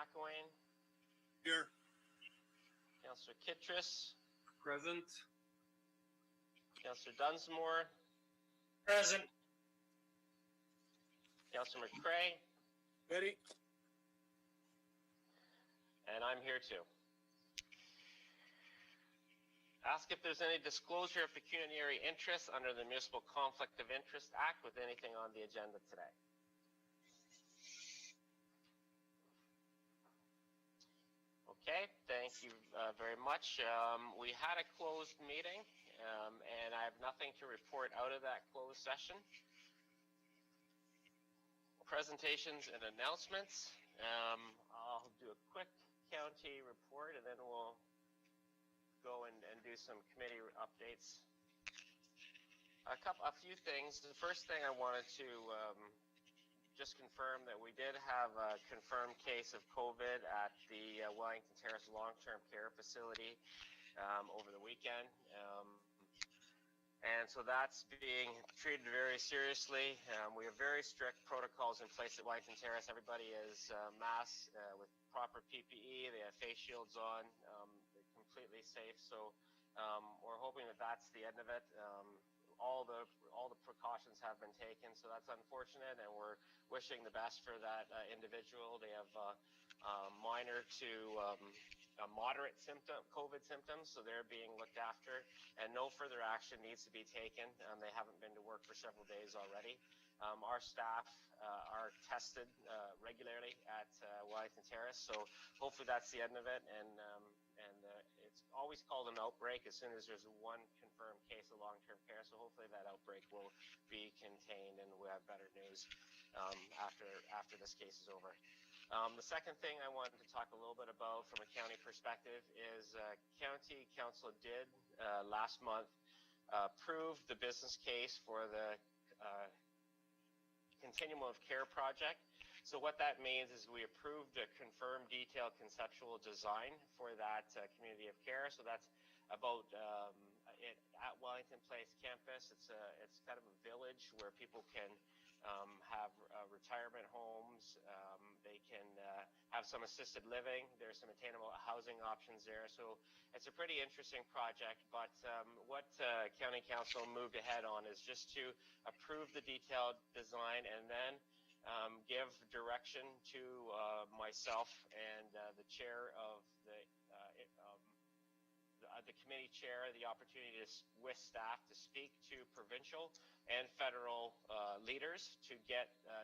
McElwain. Here. Councillor Kittredge. Present. Councillor Dunsmore. Present. Councillor McCray. Ready. And I'm here too. Ask if there's any disclosure of pecuniary interest under the Municipal Conflict of Interest Act with anything on the agenda today. Okay, thank you very much. We had a closed meeting, and I have nothing to report out of that closed session. Presentations and announcements. I'll do a quick county report, and then we'll go and do some committee updates. A few things. The first thing I wanted to just confirm that we did have a confirmed case of COVID at the Wellington Terrace Long-Term Care Facility over the weekend. And so that's being treated very seriously. We have very strict protocols in place at Wellington Terrace. Everybody is masked with proper PPE. They have face shields on. They're completely safe. So we're hoping that that's the end of it. All the precautions have been taken, so that's unfortunate, and we're wishing the best for that individual. They have minor to moderate COVID symptoms, so they're being looked after, and no further action needs to be taken. They haven't been to work for several days already. Our staff are tested regularly at Wellington Terrace, so hopefully that's the end of it. And it's always called an outbreak as soon as there's one confirmed case of long-term care. So hopefully that outbreak will be contained, and we'll have better news after this case is over. The second thing I wanted to talk a little bit about from a county perspective is County Council did last month approve the business case for the Continuum of Care project. So what that means is we approved a confirmed detailed conceptual design for that community of care. So that's about it at Wellington Place campus. It's kind of a village where people can have retirement homes. They can have some assisted living. There's some attainable housing options there. So it's a pretty interesting project. But what County Council moved ahead on is just to approve the detailed design and then give direction to myself and the chair of the committee chair, the opportunity to, with staff, to speak to provincial and federal leaders to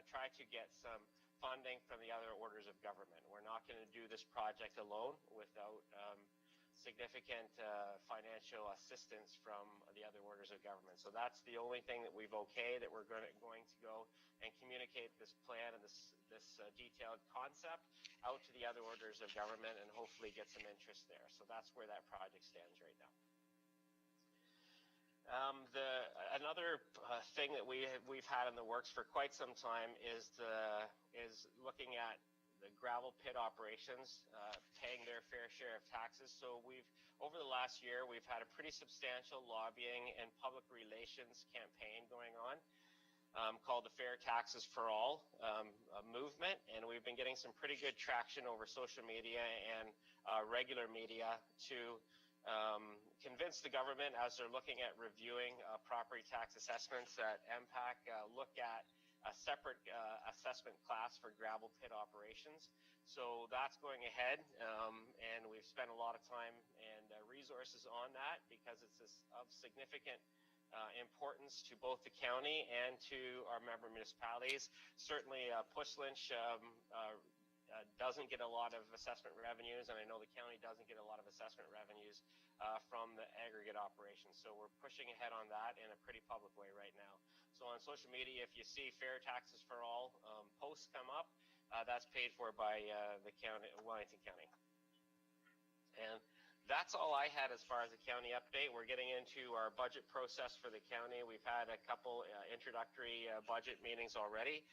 try to get some funding from the other orders of government. We're not going to do this project alone without significant financial assistance from the other orders of government. So that's the only thing that we've okayed, that we're going to go and communicate this plan and this detailed concept out to the other orders of government and hopefully get some interest there. So that's where that project stands right now. Another thing that we've had in the works for quite some time is looking at the gravel pit operations, paying their fair share of taxes. So over the last year, we've had a pretty substantial lobbying and public relations campaign going on called the Fair Taxes for All movement. And we've been getting some pretty good traction over social media and regular media to convince the government, as they're looking at reviewing property tax assessments, that MPAC look at a separate assessment class for gravel pit operations. So that's going ahead, and we've spent a lot of time and resources on that because it's of significant importance to both the county and to our member municipalities. Certainly Pushlinch doesn't get a lot of assessment revenues, and I know the county doesn't get a lot of assessment revenues from the aggregate operations. So we're pushing ahead on that in a pretty public way right now. So on social media, if you see Fair Taxes for All posts come up, that's paid for by the county, Wellington County. And that's all I had as far as the county update. We're getting into our budget process for the county. We've had a couple introductory budget meetings already.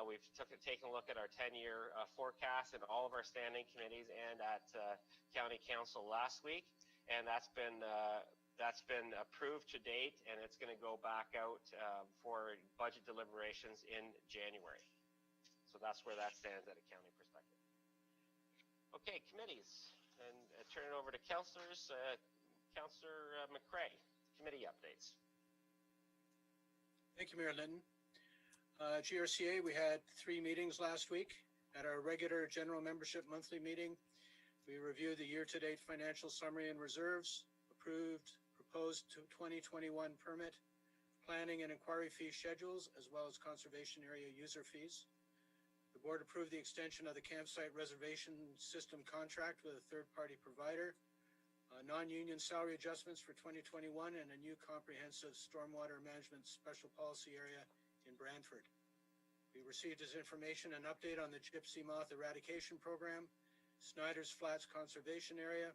We've taken a look at our 10-year forecast in all of our standing committees and at County Council last week, and that's been approved to date, and it's going to go back out for budget deliberations in January. So that's where that stands at a county perspective. Okay, committees, and turn it over to councillors. Councillor McCrae, committee updates. Thank you, Mayor Linton. GRCA, we had 3 meetings last week. At our regular general membership monthly meeting, we reviewed the year-to-date financial summary and reserves, approved proposed 2021 permit, planning and inquiry fee schedules, as well as conservation area user fees. The board approved the extension of the campsite reservation system contract with a third-party provider, non-union salary adjustments for 2021, and a new comprehensive stormwater management special policy area in Brantford. We received as information an update on the gypsy moth eradication program, Snyder's Flats conservation area,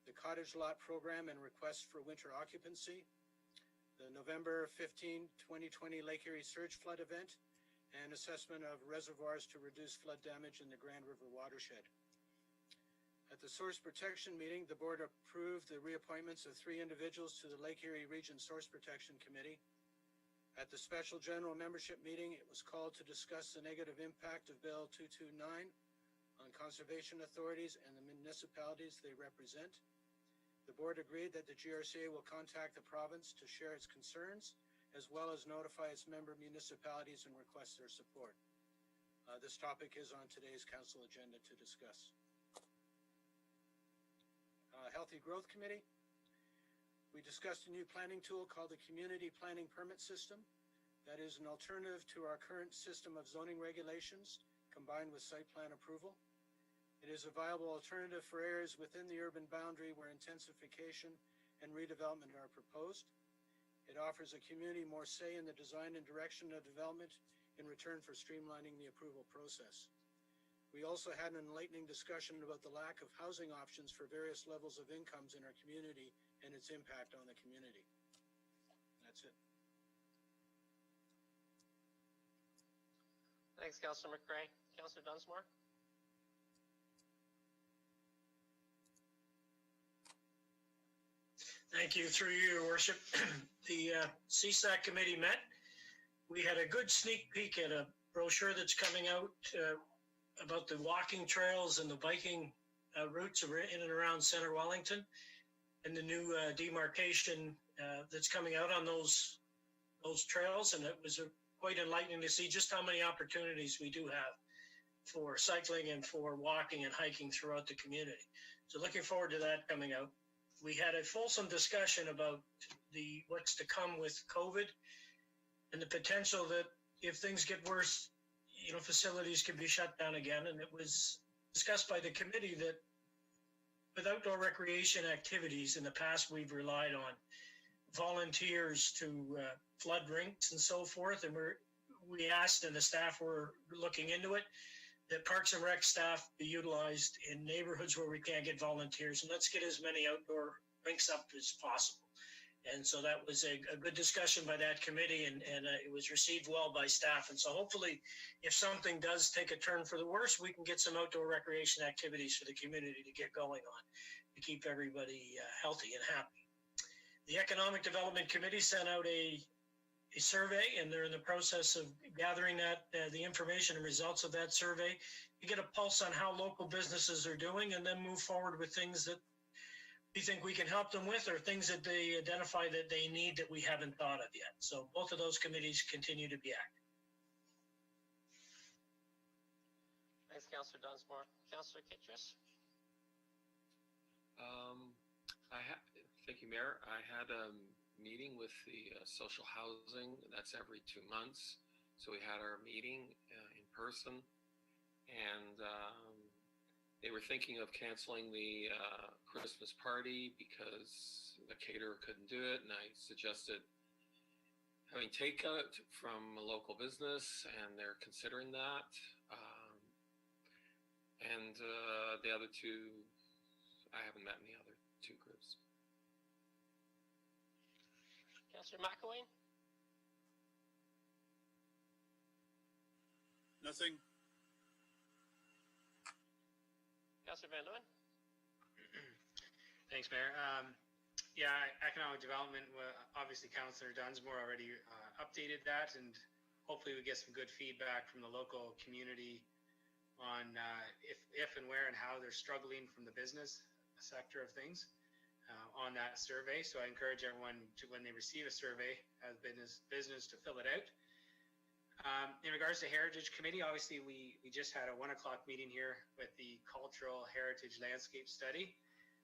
the cottage lot program and requests for winter occupancy, the November 15, 2020 Lake Erie surge flood event, and assessment of reservoirs to reduce flood damage in the Grand River watershed. At the Source Protection meeting, the board approved the reappointments of 3 individuals to the Lake Erie Region Source Protection Committee. At the special general membership meeting, it was called to discuss the negative impact of Bill 229 on conservation authorities and the municipalities they represent. The board agreed that the GRCA will contact the province to share its concerns, as well as notify its member municipalities and request their support. This topic is on today's council agenda to discuss. Healthy Growth Committee. We discussed a new planning tool called the Community Planning Permit System. That is an alternative to our current system of zoning regulations combined with site plan approval. It is a viable alternative for areas within the urban boundary where intensification and redevelopment are proposed. It offers a community more say in the design and direction of development in return for streamlining the approval process. We also had an enlightening discussion about the lack of housing options for various levels of incomes in our community and its impact on the community. That's it. Thanks, Councillor McCrae. Councillor Dunsmore? Thank you. Through you, Your Worship. The CSAC committee met. We had a good sneak peek at a brochure that's coming out about the walking trails and the biking routes in and around Centre Wellington, and the new demarcation that's coming out on those trails. And it was quite enlightening to see just how many opportunities we do have for cycling and for walking and hiking throughout the community. So looking forward to that coming out. We had a fulsome discussion about what's to come with COVID and the potential that if things get worse, facilities could be shut down again. And it was discussed by the committee that with outdoor recreation activities in the past, we've relied on volunteers to flood rinks and so forth. And we asked, and the staff were looking into it, that Parks and Rec staff be utilized in neighborhoods where we can't get volunteers. And let's get as many outdoor rinks up as possible. And so that was a good discussion by that committee, and it was received well by staff. And so hopefully, if something does take a turn for the worse, we can get some outdoor recreation activities for the community to get going on to keep everybody healthy and happy. The Economic Development Committee sent out a survey, and they're in the process of gathering the information and results of that survey to get a pulse on how local businesses are doing, and then move forward with things that we think we can help them with, or things that they identify that they need that we haven't thought of yet. So both of those committees continue to be active. Thanks, Councillor Dunsmore. Councillor Kittrus? Thank you, Mayor. I had a meeting with the social housing. That's every 2 months. So we had our meeting in person, and they were thinking of canceling the Christmas party because the caterer couldn't do it, and I suggested having takeout from a local business, and they're considering that. And the other two, I haven't met in the other 2 groups. Councillor McElwain? Nothing. Councillor Van Leeuwen? Thanks, Mayor. Economic development, obviously Councillor Dunsmore already updated that, and hopefully we get some good feedback from the local community on if and where and how they're struggling from the business sector of things on that survey. So I encourage everyone to, when they receive a survey as business to fill it out. In regards to Heritage Committee, obviously we just had a 1 o'clock meeting here with the Cultural Heritage Landscape Study,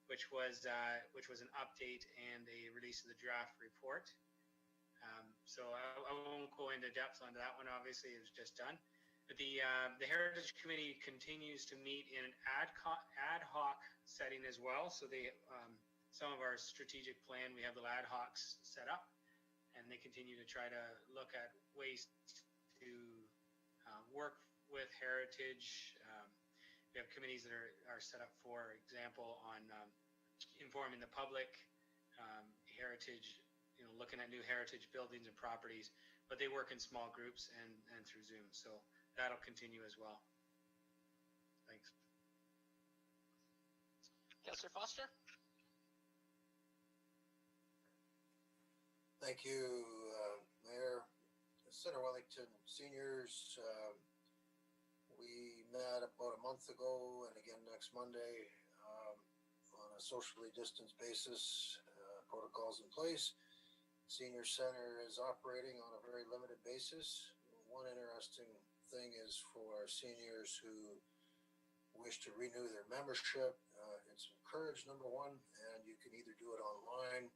which was an update and a release of the draft report. So I won't go into depth on that one. Obviously, it was just done. But the Heritage Committee continues to meet in an ad hoc setting as well. So they some of our strategic plan, we have the ad hocs set up, and they continue to try to look at ways to work with heritage. We have committees that are set up, for example, on informing the public, heritage, looking at new heritage buildings and properties, but they work in small groups and through Zoom. So that'll continue as well. Thanks. Councillor Foster? Thank you, Mayor. Centre Wellington seniors, we met about a month ago and again next Monday on a socially distanced basis, protocols in place. Senior Center is operating on a very limited basis. One interesting thing is for seniors who wish to renew their membership, it's encouraged, number one, and you can either do it online.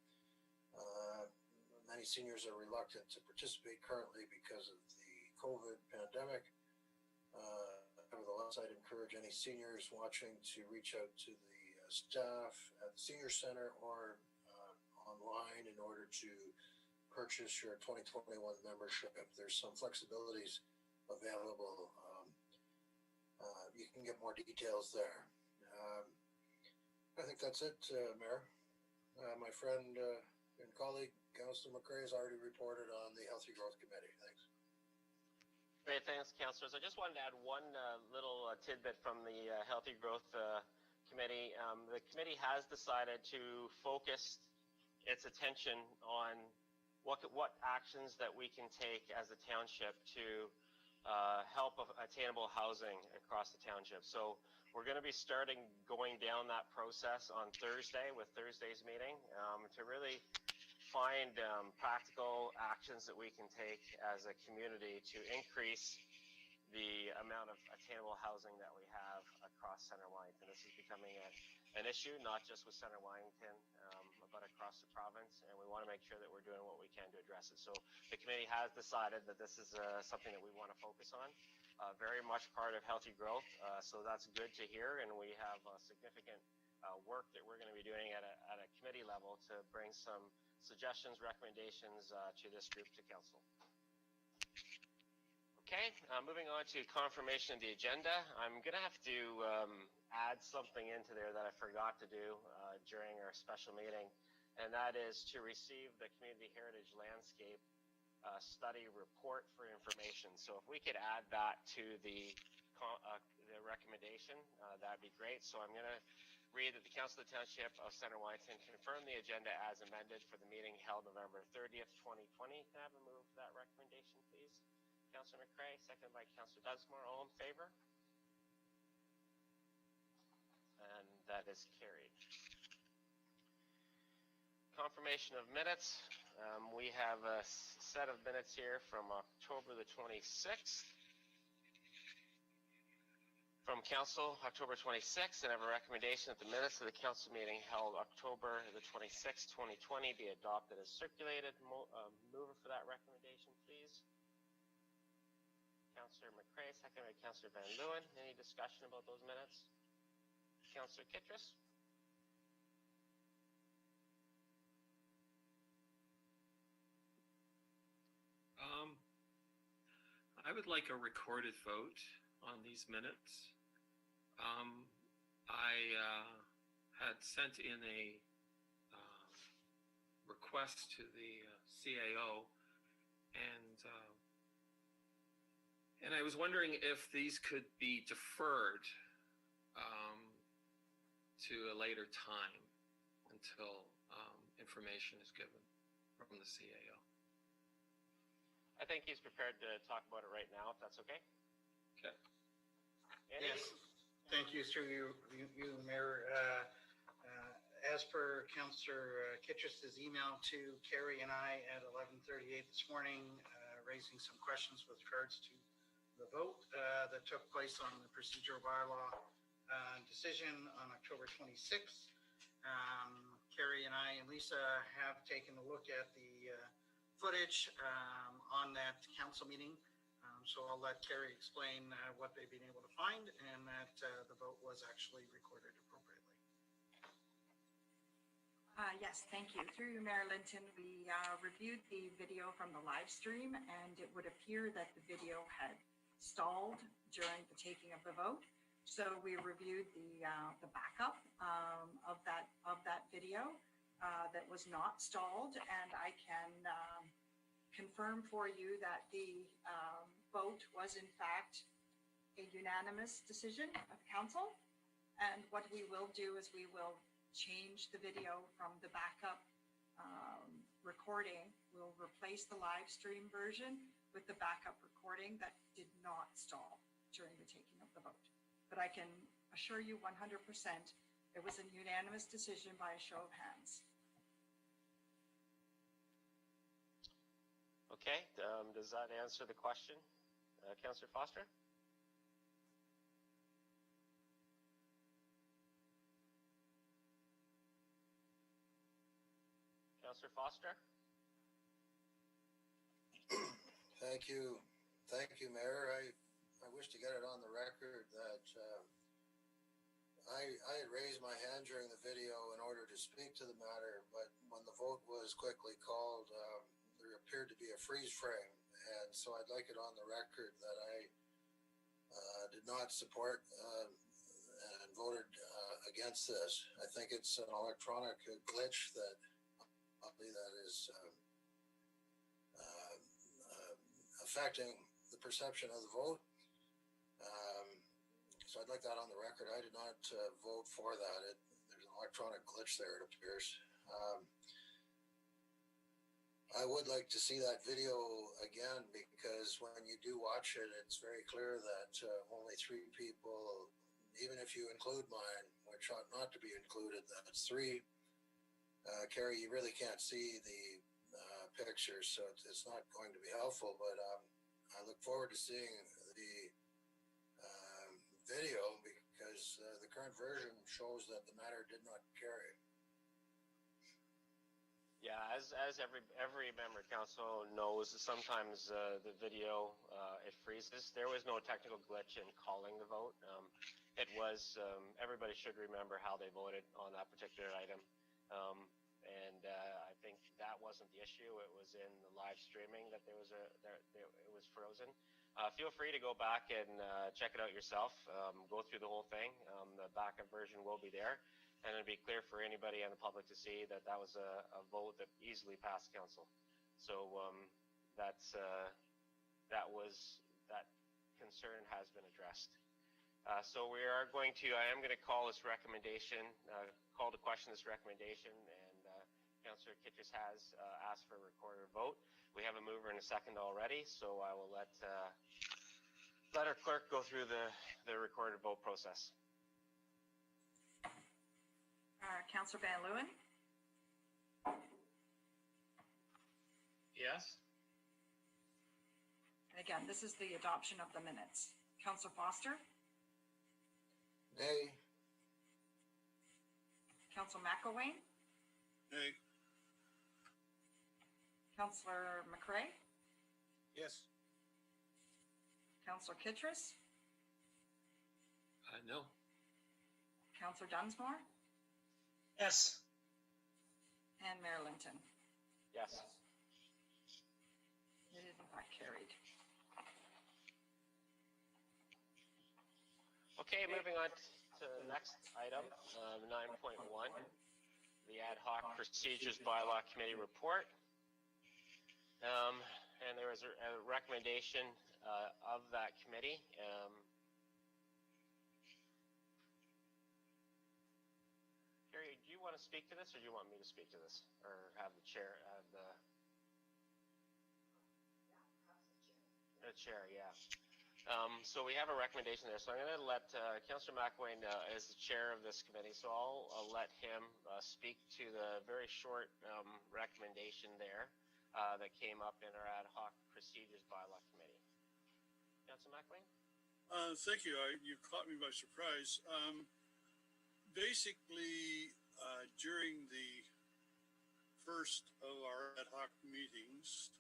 Many seniors are reluctant to participate currently because of the COVID pandemic. Nevertheless, I'd encourage any seniors watching to reach out to the staff at the Senior Center or online in order to purchase your 2021 membership. There's some flexibilities available. You can get more details there. I think that's it, Mayor. My friend and colleague, Councillor McCrae, has already reported on the Healthy Growth Committee. Thanks. Great, thanks, councillors. I just wanted to add one little tidbit from the Healthy Growth Committee. The committee has decided to focus its attention on what actions that we can take as a township to help attainable housing across the township. So we're going to be starting going down that process on Thursday with Thursday's meeting to really find practical actions that we can take as a community to increase the amount of attainable housing that we have across Centre Wellington. This is becoming an issue, not just with Centre Wellington, but across the province, and we want to make sure that we're doing what we can to address it. So the committee has decided that this is something that we want to focus on. Very much part of Healthy Growth, so that's good to hear, and we have significant work that we're going to be doing at a committee level to bring some suggestions, recommendations to this group, to council. Okay, moving on to confirmation of the agenda. I'm going to have to add something into there that I forgot to do during our special meeting, and that is to receive the Community Heritage Landscape Study report for information. So if we could add that to the recommendation, that'd be great. So I'm going to read that the Council of the Township of Centre Wellington confirm the agenda as amended for the meeting held November 30th, 2020. Can I have a move to that recommendation, please? Councillor McCrae, seconded by Councillor Dunsmore. All in favor? And that is carried. Confirmation of minutes. We have a set of minutes here from October the 26th. From Council, October 26th, and I have a recommendation that the minutes of the Council meeting held October the 26th, 2020 be adopted as circulated. Mover for that recommendation, please. Councillor McCrae, seconded by Councillor Van Leeuwen. Any discussion about those minutes? Councillor Kittredge? I would like a recorded vote on these minutes. I had sent in a request to the CAO, and I was wondering if these could be deferred to a later time until information is given from the CAO. I think he's prepared to talk about it right now, if that's okay. Okay. Any, Thank you, through you, Mayor. As per Councillor Kitchiss's email to Kerry and I at 11:38 this morning, raising some questions with regards to the vote that took place on the procedural bylaw decision on October 26th. Kerry and I and Lisa have taken a look at the footage on that council meeting. So I'll let Kerry explain what they've been able to find and that the vote was actually recorded appropriately. Yes, thank you. Through you, Mayor Linton, we reviewed the video from the live stream, and it would appear that the video had stalled during the taking of the vote. So we reviewed the backup of that video that was not stalled, and I can confirm for you that the vote was in fact a unanimous decision of council. And what we will do is we will change the video from the backup recording. We'll replace the live stream version with the backup recording that did not stall during the taking of the vote. But I can assure you 100% it was a unanimous decision by a show of hands. Okay, does that answer the question, Councillor Foster? Councillor Foster? Thank you. Thank you, Mayor. I wish to get it on the record that I had raised my hand during the video in order to speak to the matter, but when the vote was quickly called, there appeared to be a freeze frame. And so I'd like it on the record that I did not support and voted against this. I think it's an electronic glitch that is affecting the perception of the vote. So I'd like that on the record. I did not vote for that. There's an electronic glitch there, it appears. I would like to see that video again, because when you do watch it, it's very clear that only 3 people, even if you include mine, which ought not to be included, that's 3. Kerry, you really can't see the pictures, so it's not going to be helpful, but I look forward to seeing the video, because the current version shows that the matter did not carry. Yeah, as every member of council knows, sometimes the video it freezes. There was no technical glitch in calling the vote. It was everybody should remember how they voted on that particular item, and I think that wasn't the issue. It was in the live streaming that it was frozen. Feel free to go back and check it out yourself. Go through the whole thing. The backup version will be there. And it'd be clear for anybody in the public to see that that was a vote that easily passed council. So that concern has been addressed. So I am going to call this recommendation, call to question this recommendation, and Councillor Kitchis has asked for a recorded vote. We have a mover and a second already, so I will let our clerk go through the recorded vote process. Councillor Van Leeuwen? Yes. And again, this is the adoption of the minutes. Councillor Foster? Nay. Councillor McElwain? Nay. Councillor McRae? Yes. Councillor Kittrus? No. Councillor Dunsmore? Yes. And Mayor Linton? Yes. It is in fact carried. Okay, moving on to the next item, 9.1, the Ad Hoc Procedures Bylaw Committee report. And there was a recommendation of that committee. Carrie, do you want to speak to this, or do you want me to speak to this, or have the chair, the chair? Yeah. So we have a recommendation there. So I'm going to let Councillor McElwain as the chair of this committee. So I'll let him speak to the very short recommendation there that came up in our ad hoc procedures bylaw committee. Councillor McElwain? Thank you. You caught me by surprise. Basically, during the first of our ad hoc meetings,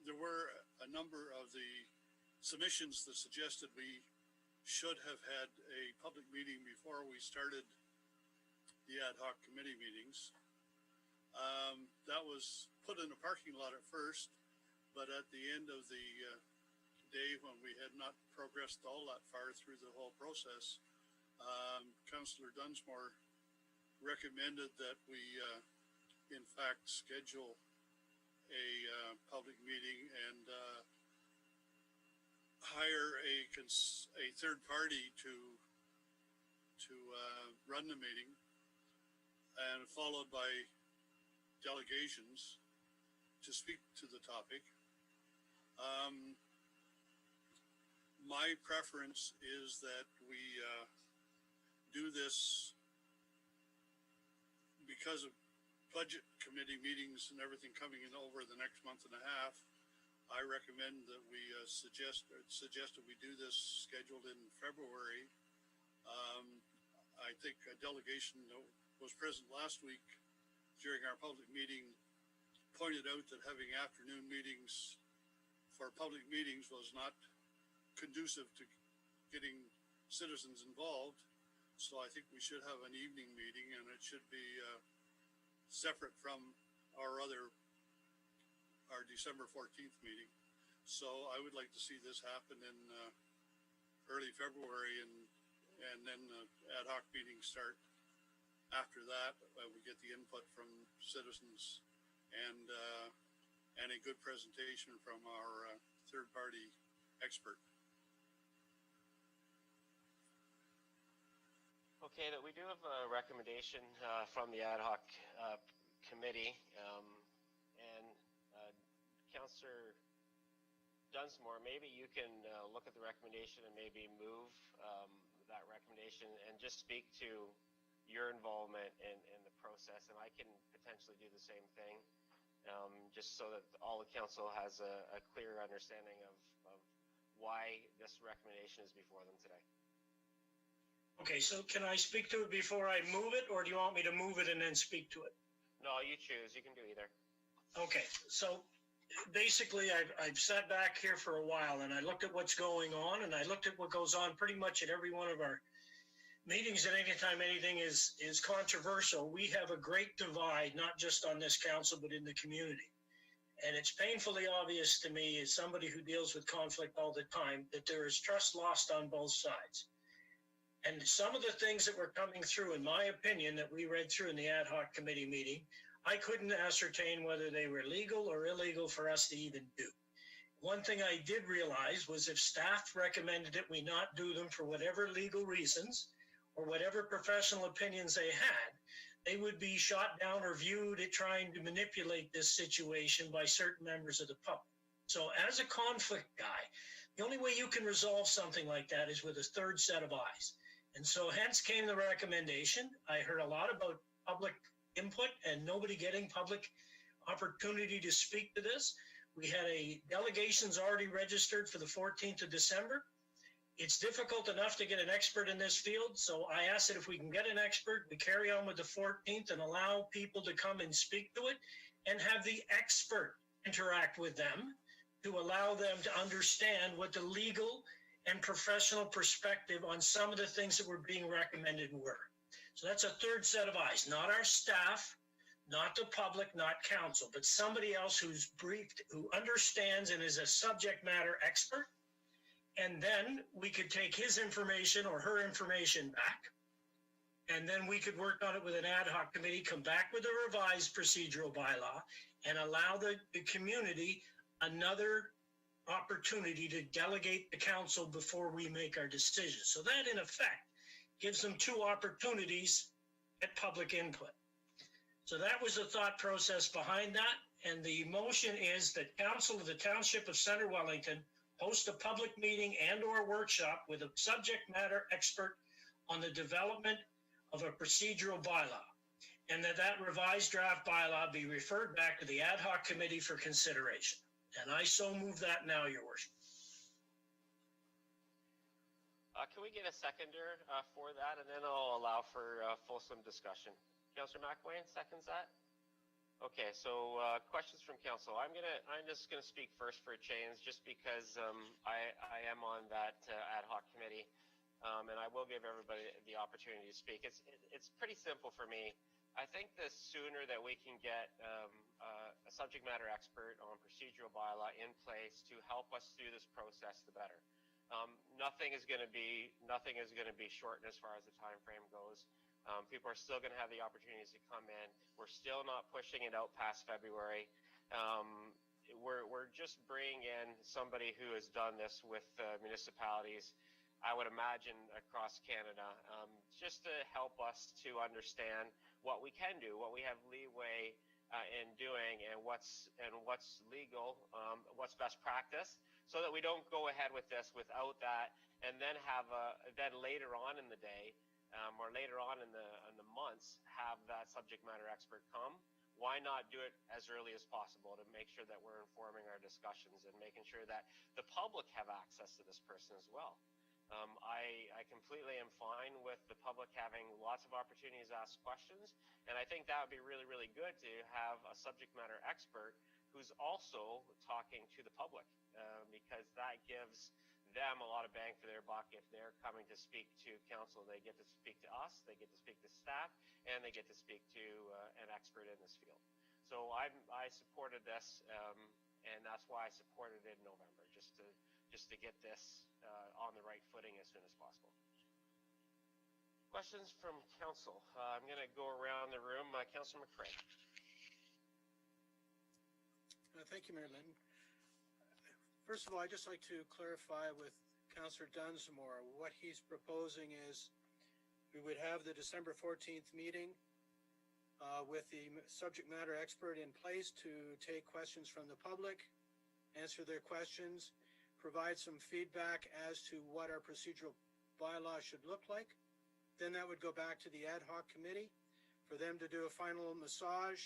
there were a number of the submissions that suggested we should have had a public meeting before we started the ad hoc committee meetings. That was put in a parking lot at first, but at the end of the day, when we had not progressed all that far through the whole process, Councillor Dunsmore recommended that we in fact schedule a public meeting and hire a third party to run the meeting, and followed by delegations to speak to the topic. My preference is that we do this because of budget committee meetings and everything coming in over the next month and a half. I recommend that we suggested we do this scheduled in February. I think a delegation that was present last week during our public meeting pointed out that having afternoon meetings for public meetings was not conducive to getting citizens involved. So I think we should have an evening meeting, and it should be separate from our December 14th meeting. So I would like to see this happen in early February, and then ad hoc meetings start after that. We get the input from citizens and a good presentation from our third party expert. Okay, that we do have a recommendation from the ad hoc committee, and Councillor Dunsmore, maybe you can look at the recommendation and maybe move that recommendation and just speak to your involvement in the process, and I can potentially do the same thing, just so that all the council has a clear understanding of why this recommendation is before them today. Okay, so can I speak to it before I move it, or do you want me to move it and then speak to it? No, you choose. You can do either. Okay, so basically I've sat back here for a while, and I looked at what's going on, and I looked at what goes on pretty much at every one of our meetings, and anytime anything is controversial, we have a great divide, not just on this council, but in the community. And it's painfully obvious to me, as somebody who deals with conflict all the time, that there is trust lost on both sides. And some of the things that were coming through, in my opinion, that we read through in the ad hoc committee meeting, I couldn't ascertain whether they were legal or illegal for us to even do. One thing I did realize was if staff recommended that we not do them for whatever legal reasons or whatever professional opinions they had, they would be shot down or viewed at trying to manipulate this situation by certain members of the public. So as a conflict guy, the only way you can resolve something like that is with a third set of eyes. And so hence came the recommendation. I heard a lot about public input and nobody getting public opportunity to speak to this. We had a delegations already registered for the 14th of December. It's difficult enough to get an expert in this field, so I asked that if we can get an expert, we carry on with the 14th and allow people to come and speak to it and have the expert interact with them to allow them to understand what the legal and professional perspective on some of the things that were being recommended were. So that's a third set of eyes, not our staff, not the public, not council, but somebody else who's briefed, who understands and is a subject matter expert. And then we could take his information or her information back, and then we could work on it with an ad hoc committee, come back with a revised procedural bylaw, and allow the community another opportunity to delegate the council before we make our decisions. So that, in effect, gives them two opportunities at public input. So that was the thought process behind that. And the motion is that Council of the Township of Centre Wellington host a public meeting and/or workshop with a subject matter expert on the development of a procedural bylaw, and that revised draft bylaw be referred back to the ad hoc committee for consideration. And I so move that now, Your Worship. Can we get a seconder for that, and then I'll allow for fulsome discussion. Councillor McElwain seconds that. Okay, so questions from council. I'm just gonna speak first for a change, just because I am on that ad hoc committee, and I will give everybody the opportunity to speak. It's pretty simple for me. I think the sooner that we can get a subject matter expert on procedural bylaw in place to help us through this process, the better. Nothing is going to be shortened as far as the time frame goes. People are still going to have the opportunities to come in. We're still not pushing it out past February. We're just bringing in somebody who has done this with municipalities, I would imagine, across Canada, just to help us to understand what we can do, what we have leeway in doing, and what's legal, what's best practice, so that we don't go ahead with this without that, and then then later on in the day, or later on in the months, have that subject matter expert come. Why not do it as early as possible to make sure that we're informing our discussions and making sure that the public have access to this person as well. I completely am fine with the public having lots of opportunities to ask questions, and I think that would be really, really good to have a subject matter expert who's also talking to the public, because that gives them a lot of bang for their buck. If they're coming to speak to council, they get to speak to us, they get to speak to staff, and they get to speak to an expert in this field. So I supported this, and that's why I supported it in November, just to get this on the right footing as soon as possible. Questions from council? I'm going to go around the room. Councillor McCray. Thank you, Mayor Linton. First of all, I'd just like to clarify with Councillor Dunsmore. What he's proposing is we would have the December 14th meeting with the subject matter expert in place to take questions from the public, answer their questions, provide some feedback as to what our procedural bylaw should look like. Then that would go back to the ad hoc committee for them to do a final massage.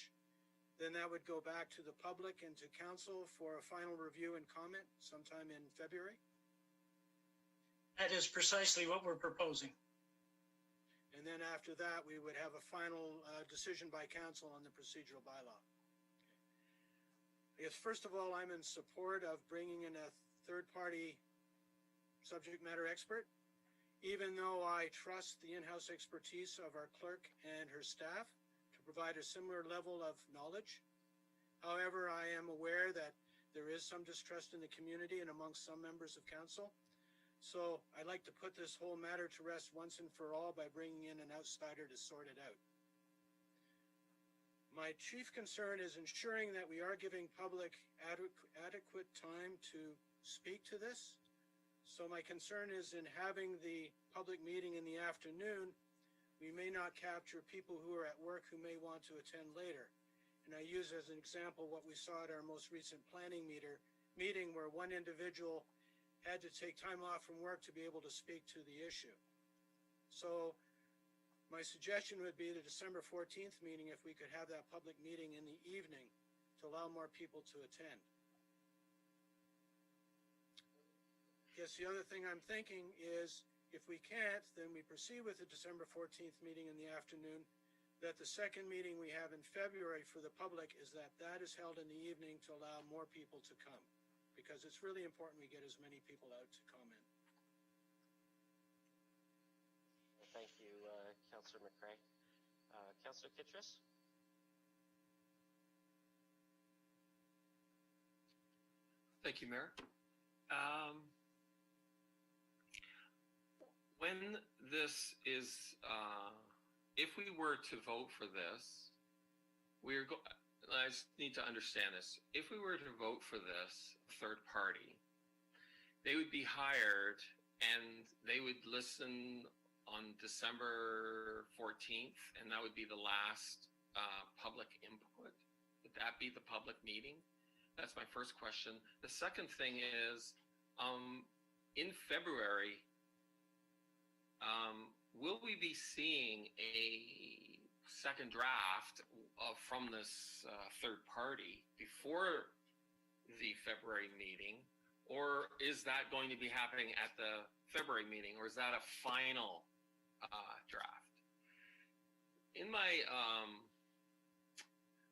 Then that would go back to the public and to council for a final review and comment sometime in February. That is precisely what we're proposing. And then after that, we would have a final decision by council on the procedural bylaw. I guess, first of all, I'm in support of bringing in a third-party subject matter expert, even though I trust the in-house expertise of our clerk and her staff to provide a similar level of knowledge. However, I am aware that there is some distrust in the community and amongst some members of council. So I'd like to put this whole matter to rest once and for all by bringing in an outsider to sort it out. My chief concern is ensuring that we are giving public adequate time to speak to this. So my concern is in having the public meeting in the afternoon, we may not capture people who are at work who may want to attend later. And I use as an example what we saw at our most recent planning meeting where one individual had to take time off from work to be able to speak to the issue. So my suggestion would be the December 14th meeting, if we could have that public meeting in the evening to allow more people to attend. Yes, the other thing I'm thinking is if we can't, then we proceed with the December 14th meeting in the afternoon, that the second meeting we have in February for the public is that is held in the evening to allow more people to come, because it's really important we get as many people out to comment. Thank you, Councillor McCray. Councillor Kittrus? Thank you, Mayor. When this is, if we were to vote for this, I just need to understand this. If we were to vote for this third party, they would be hired and they would listen on December 14th, and that would be the last public input. Would that be the public meeting? That's my first question. The second thing is, In February, will we be seeing a second draft from this third party before the February meeting, or is that going to be happening at the February meeting, or is that a final draft? In my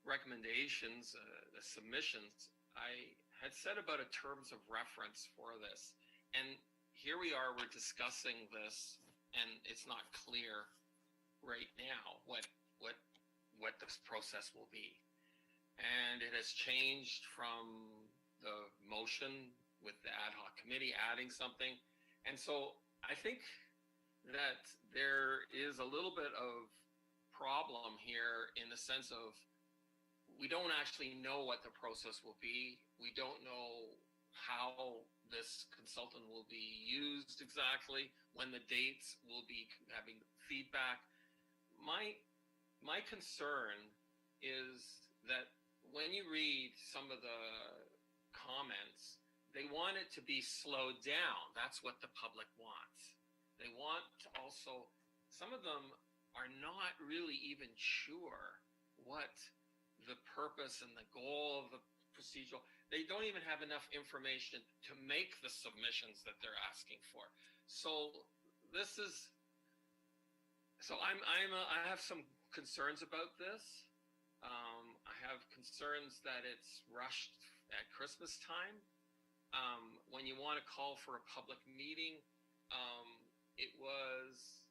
recommendations, the submissions, I had said about a terms of reference for this, and here we are, we're discussing this, and it's not clear right now what this process will be. And it has changed from the motion with the ad hoc committee adding something. And so I think that there is a little bit of problem here in the sense of we don't actually know what the process will be. We don't know how this consultant will be used exactly, when the dates will be having feedback. My concern is that when you read some of the comments, they want it to be slowed down. That's what the public wants. They want to also, some of them are not really even sure what the purpose and the goal of the procedural, they don't even have enough information to make the submissions that they're asking for. So this is, I have some concerns about this. I have concerns that it's rushed at Christmas time. When you want to call for a public meeting, it was,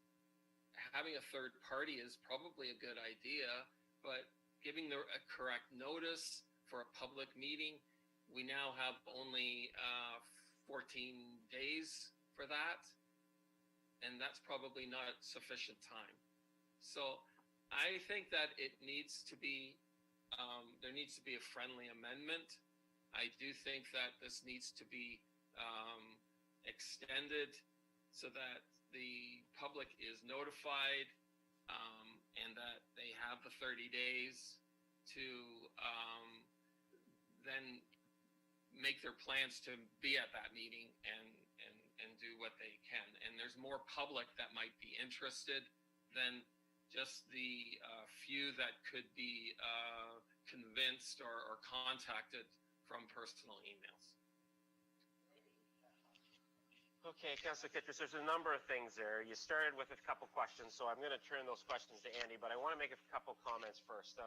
having a third party is probably a good idea, but giving a correct notice for a public meeting, we now have only 14 days for that, and that's probably not sufficient time. So I think that it needs to be, there needs to be a friendly amendment. I do think that this needs to be extended so that the public is notified and that they have the 30 days to then make their plans to be at that meeting and do what they can. And there's more public that might be interested than just the few that could be convinced or contacted from personal emails. Okay, Councillor Kitchers, there's a number of things there. You started with a couple questions, so I'm going to turn those questions to Andy, but I want to make a couple comments first.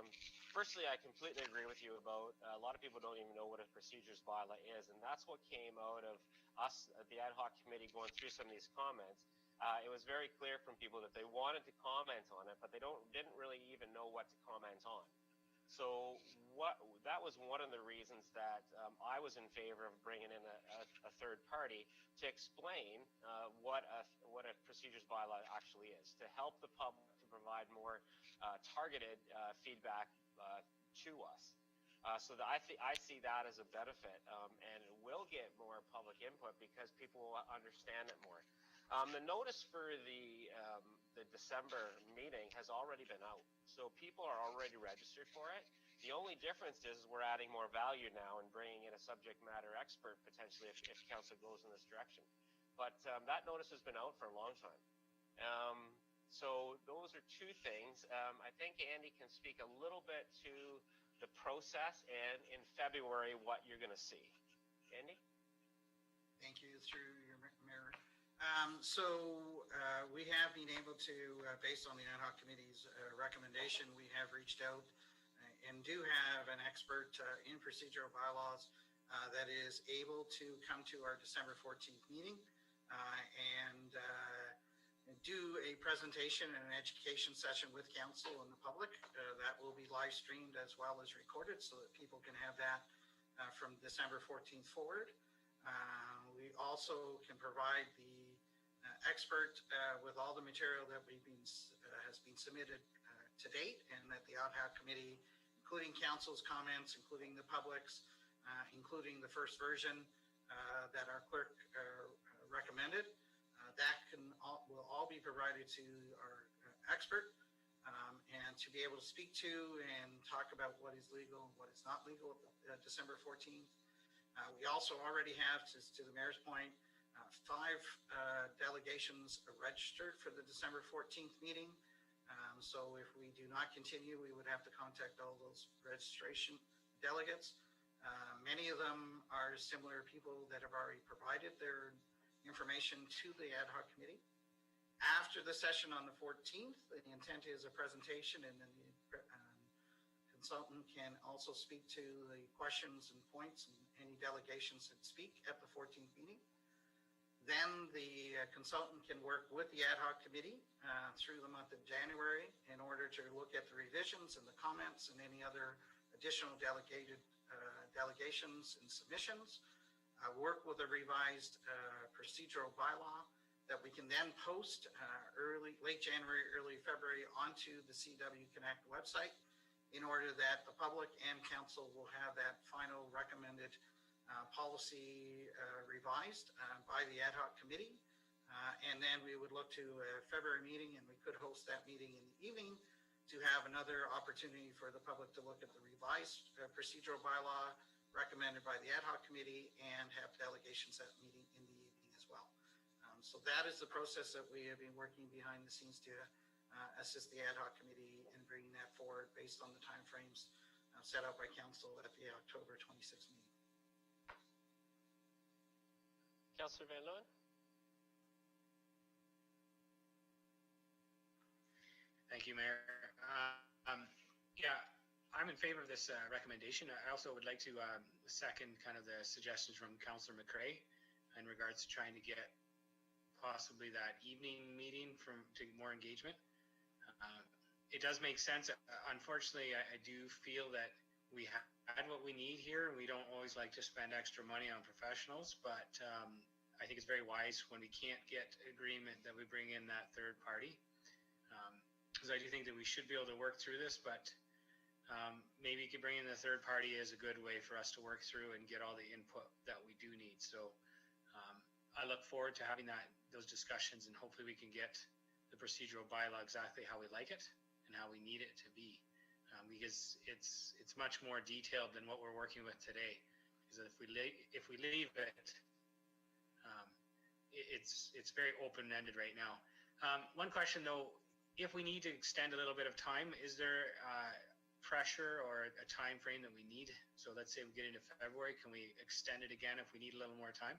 Firstly, I completely agree with you about a lot of people don't even know what a procedures bylaw is, and that's what came out of us at the ad hoc committee going through some of these comments. It was very clear from people that they wanted to comment on it, but they didn't really even know what to comment on. So that was one of the reasons that I was in favor of bringing in a third party to explain what a procedures bylaw actually is, to help the public to provide more targeted feedback to us. So that I see that as a benefit, and it will get more public input because people will understand it more. The notice for the December meeting has already been out, so people are already registered for it. The only difference is we're adding more value now and bringing in a subject matter expert potentially if council goes in this direction. But that notice has been out for a long time. So those are two things. I think Andy can speak a little bit to the process and in February what you're going to see. Andy? Thank you, through your mayor. We have been able to, based on the ad hoc committee's recommendation, we have reached out and do have an expert in procedural bylaws that is able to come to our December 14th meeting and do a presentation and an education session with council and the public. That will be live streamed as well as recorded so that people can have that from December 14th forward. We also can provide the expert with all the material that has been submitted to date, and that the ad-hoc committee, including council's comments, including the public's, including the first version that our clerk recommended, that will all be provided to our expert, and to be able to speak to and talk about what is legal and what is not legal at December 14th. We also already have, to the mayor's point, 5 delegations registered for the December 14th meeting. So if we do not continue, we would have to contact all those registration delegates. Many of them are similar people that have already provided their information to the ad hoc committee. After the session on the 14th, the intent is a presentation, and then the consultant can also speak to the questions and points and any delegations that speak at the 14th meeting. Then the consultant can work with the ad hoc committee through the month of January in order to look at the revisions and the comments and any other additional delegations and submissions. Work with a revised procedural bylaw that we can then post late January, early February onto the CW Connect website in order that the public and council will have that final recommended policy revised by the ad hoc committee. And then we would look to a February meeting, and we could host that meeting in the evening to have another opportunity for the public to look at the revised procedural bylaw recommended by the ad hoc committee and have delegations at meeting in the evening as well. So that is the process that we have been working behind the scenes to assist the ad hoc committee in bringing that forward based on the timeframes set out by council at the October 26th meeting. Councillor Van Leeuwen? Thank you, Mayor. Yeah, I'm in favor of this recommendation. I also would like to second kind of the suggestions from Councillor McCrae in regards to trying to get possibly that evening meeting to more engagement. It does make sense. Unfortunately, I do feel that we had what we need here, and we don't always like to spend extra money on professionals, but I think it's very wise when we can't get agreement that we bring in that third party. Because I do think that we should be able to work through this, but maybe you could bring in the third party is a good way for us to work through and get all the input that we do need. So I look forward to having those discussions, and hopefully we can get the procedural bylaw exactly how we like it and how we need it to be, because it's much more detailed than what we're working with today. Because if we leave it, it's very open-ended right now. One question though, if we need to extend a little bit of time, is there pressure or a time frame that we need? So let's say we get into February, can we extend it again if we need a little more time?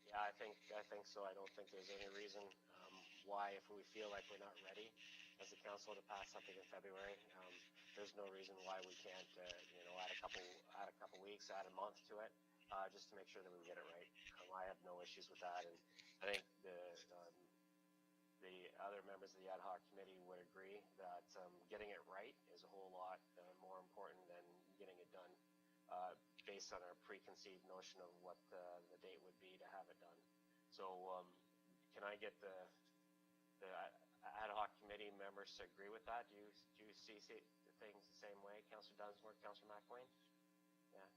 Yeah, I think so. I don't think there's any reason why, if we feel like we're not ready as a council to pass something in February, there's no reason why we can't, add a couple weeks, add a month to it, just to make sure that we get it right. I have no issues with that, and I think the other members of the ad hoc committee would agree that getting it right is a whole lot more important than getting it done based on our preconceived notion of what the date would be to have it done. So can I get the ad hoc committee members to agree with that? Do you see things the same way, Councillor Dunsmore, Councillor McElwain? Yeah.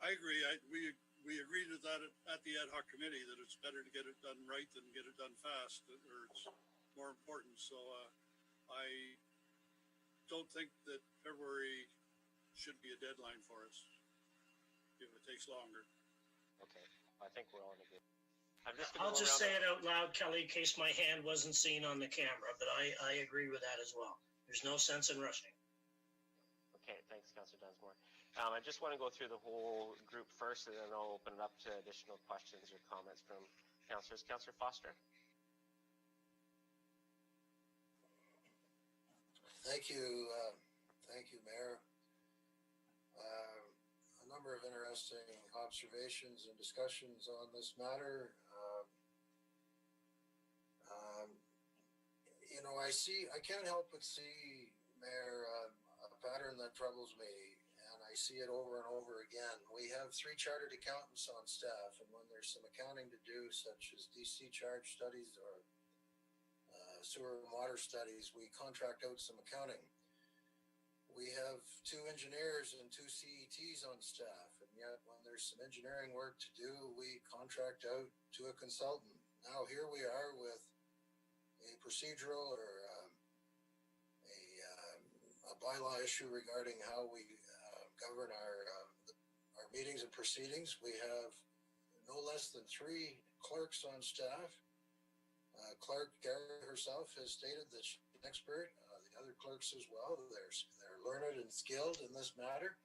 I agree. We agreed with that at the ad hoc committee, that it's better to get it done right than get it done fast, or it's more important. So I don't think that February should be a deadline for us if it takes longer. Okay, I think we're all in agreement. I'll just say it out loud, Kelly, in case my hand wasn't seen on the camera, but I agree with that as well. There's no sense in rushing. Okay, thanks, Councillor Dunsmore. I just want to go through the whole group first, and then I'll open it up to additional questions or comments from councillors. Councillor Foster. Thank you, Mayor. A number of interesting observations and discussions on this matter. I can't help but see, Mayor, a pattern that troubles me, and I see it over and over again. We have 3 chartered accountants on staff, and when there's some accounting to do, such as DC charge studies or sewer and water studies, we contract out some accounting. We have 2 engineers and 2 CETs on staff, and yet when there's some engineering work to do, we contract out to a consultant. Now here we are with a procedural or a bylaw issue regarding how we govern our meetings and proceedings. We have no less than 3 clerks on staff. Clerk Gary herself has stated that she's an expert. The other clerks as well. They're learned and skilled in this matter.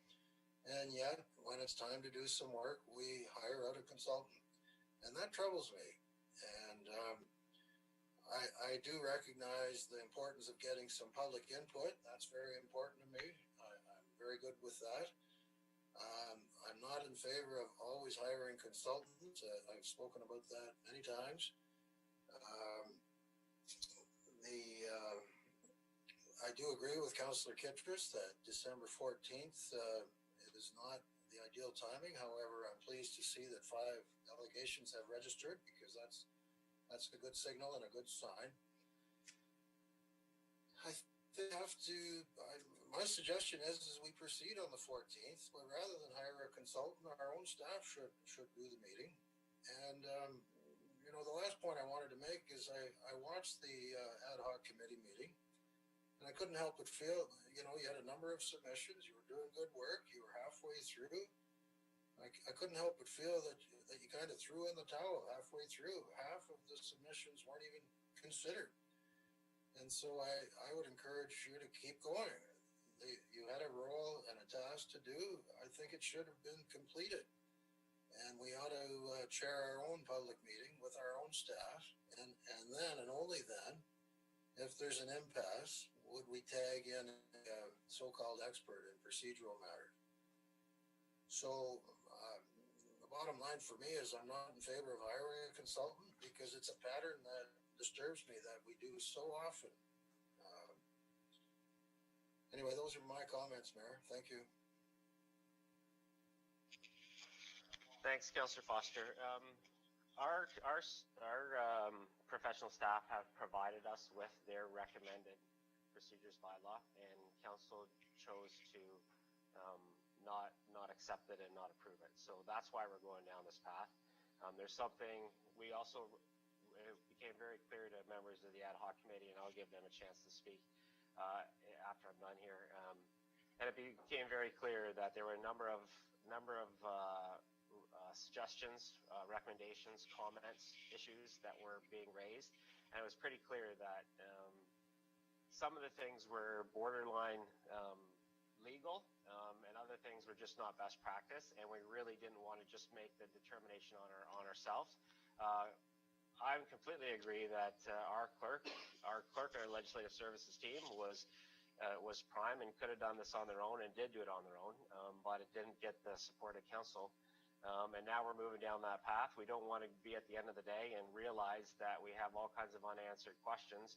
And yet, when it's time to do some work, we hire out a consultant. And that troubles me. And I do recognize the importance of getting some public input. That's very important to me. I'm very good with that. I'm not in favor of always hiring consultants. I've spoken about that many times. I do agree with Councillor Kittredge that December 14th is not the ideal timing. However, I'm pleased to see that 5 delegations have registered, because that's a good signal and a good sign. My suggestion is we proceed on the 14th, but rather than hire a consultant, our own staff should do the meeting. And the last point I wanted to make is I watched the Ad-Hoc committee meeting, and I couldn't help but feel, you had a number of submissions, you were doing good work, you were halfway through. I couldn't help but feel that you kind of threw in the towel halfway through. Half of the submissions weren't even considered. And so I would encourage you to keep going. You had a role and a task to do. I think it should have been completed. And we ought to chair our own public meeting with our own staff. And then, and only then, if there's an impasse, would we tag in a so-called expert in procedural matters. So the bottom line for me is I'm not in favor of hiring a consultant, because it's a pattern that disturbs me that we do so often. Anyway, those are my comments, Mayor. Thank you. Thanks, Councillor Foster. Our professional staff have provided us with their recommended procedures bylaw, and Council chose to not accept it and not approve it. So that's why we're going down this path. There's something it became very clear to members of the Ad-Hoc committee, and I'll give them a chance to speak after I'm done here. And it became very clear that there were a number of suggestions, recommendations, comments, issues that were being raised, and it was pretty clear that some of the things were borderline legal, and other things were just not best practice, and we really didn't want to just make the determination on ourselves. I completely agree that our clerk, our legislative services team was prime and could have done this on their own, and did do it on their own, but it didn't get the support of council. And now we're moving down that path. We don't want to be at the end of the day and realize that we have all kinds of unanswered questions.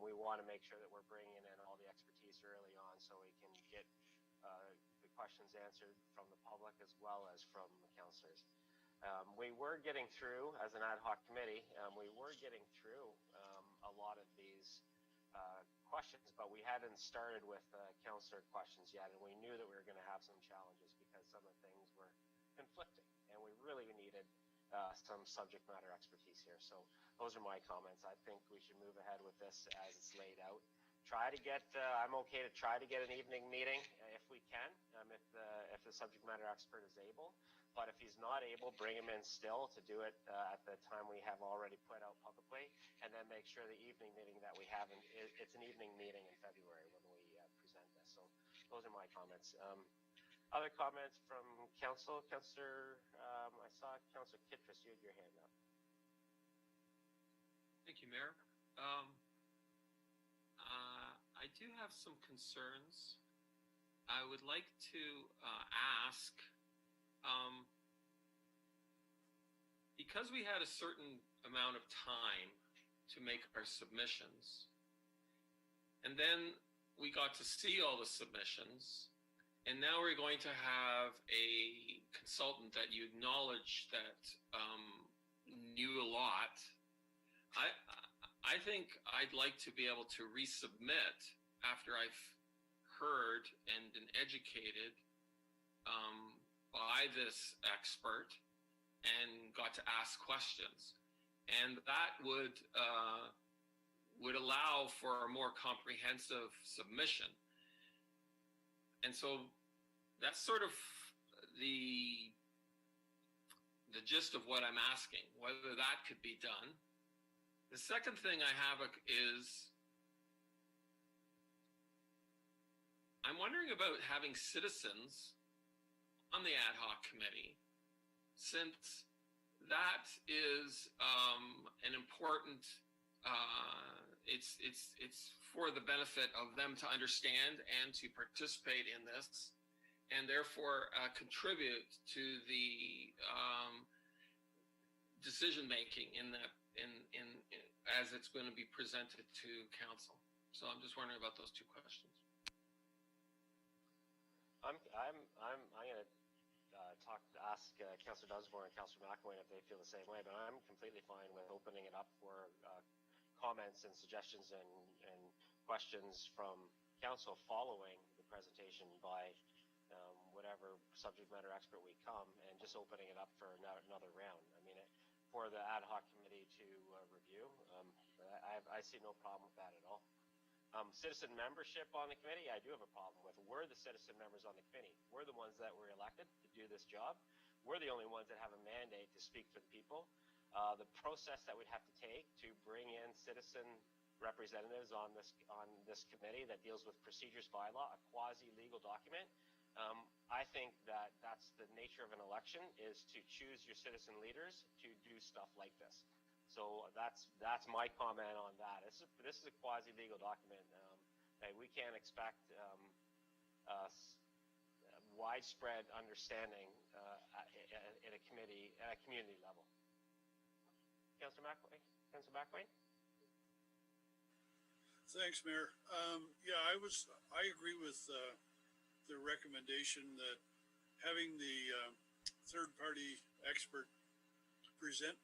We want to make sure that we're bringing in all the expertise early on, so we can get the questions answered from the public as well as from the councillors. We were getting through, as an Ad-Hoc committee, we were getting through a lot of these questions, but we hadn't started with councillor questions yet, and we knew that we were going to have some challenges because some of the things were conflicting, and we really needed some subject matter expertise here. So those are my comments. I think we should move ahead with this as it's laid out. Try to get, I'm okay to try to get an evening meeting if we can, if the subject matter expert is able. But if he's not able, bring him in still to do it at the time we have already put out publicly, and then make sure the evening meeting that we have, it's an evening meeting in February when we present this. So those are my comments. Other comments from council? Councillor, I saw Councillor Kittredge, you had your hand up. Thank you, Mayor. I do have some concerns. I would like to ask, because we had a certain amount of time to make our submissions, and then we got to see all the submissions, and now we're going to have a consultant that you acknowledge that knew a lot. I think I'd like to be able to resubmit after I've heard and been educated by this expert and got to ask questions, and that would allow for a more comprehensive submission. And so that's sort of the gist of what I'm asking, whether that could be done. The second thing I have is I'm wondering about having citizens on the ad hoc committee, since that is an important, it's for the benefit of them to understand and to participate in this, and therefore contribute to the decision making in that in as it's going to be presented to council. So I'm just wondering about those two questions. I'm going to ask Councillor Dunsmore and Councillor McElwain if they feel the same way, but I'm completely fine with opening it up for comments and suggestions and questions from council following the presentation by whatever subject matter expert we come, and just opening it up for another round. I mean, for the ad hoc committee to review, I see no problem with that at all. Citizen membership on the committee, I do have a problem with. We're the citizen members on the committee. We're the ones that were elected to do this job. We're the only ones that have a mandate to speak for the people. The process that we'd have to take to bring in citizen representatives on this committee that deals with procedures bylaw, a quasi-legal document. I think that that's the nature of an election, is to choose your citizen leaders to do stuff like this. So that's my comment on that. This is a quasi-legal document. We can't expect widespread understanding at a committee, at a community level. Councillor McElwain? Thanks, Mayor. Yeah, I agree with the recommendation that having the third-party expert present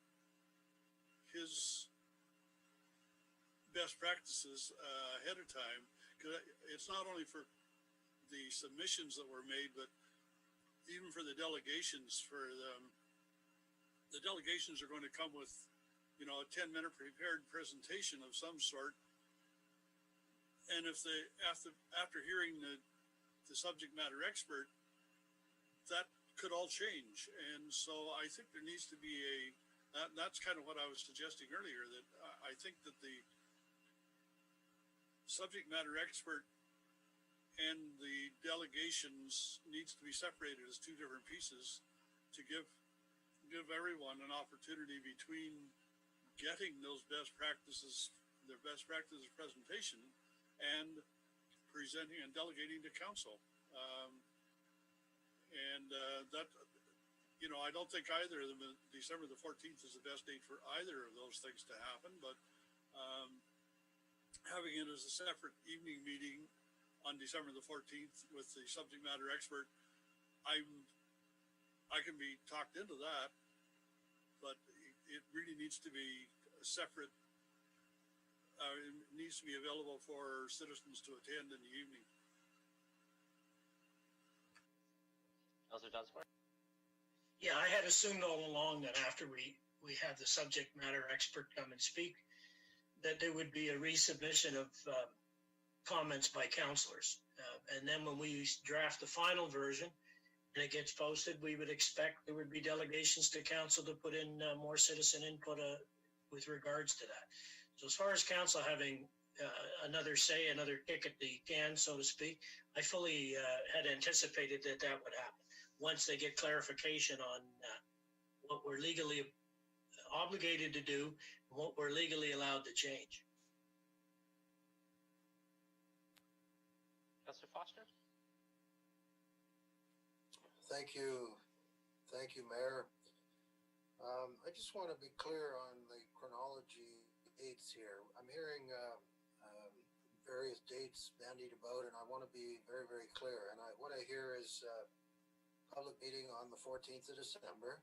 his best practices ahead of time, because it's not only for the submissions that were made, but even for the delegations. The delegations are going to come with, a 10-minute prepared presentation of some sort, and if they after hearing the subject matter expert, that could all change. And so I think there needs to be that's kind of what I was suggesting earlier, that I think that the subject matter expert and the delegations needs to be separated as two different pieces to give everyone an opportunity between getting those best practices, their best practices presentation, and presenting and delegating to council. That, I don't think either of them, December the 14th is the best date for either of those things to happen, but having it as a separate evening meeting on December the 14th with the subject matter expert, I can be talked into that, but it really needs to be separate. It needs to be available for citizens to attend in the evening. Councillor Dunsmore? Yeah, I had assumed all along that after we had the subject matter expert come and speak, that there would be a resubmission of comments by councillors. And then when we draft the final version and it gets posted, we would expect there would be delegations to council to put in more citizen input with regards to that. So as far as council having another say, another kick at the can, so to speak, I fully had anticipated that would happen once they get clarification on what we're legally obligated to do and what we're legally allowed to change. Councillor Foster? Thank you, Mayor. I just want to be clear on the chronology dates here. I'm hearing various dates bandied about, and I want to be very, very clear. And what I hear is public meeting on the 14th of December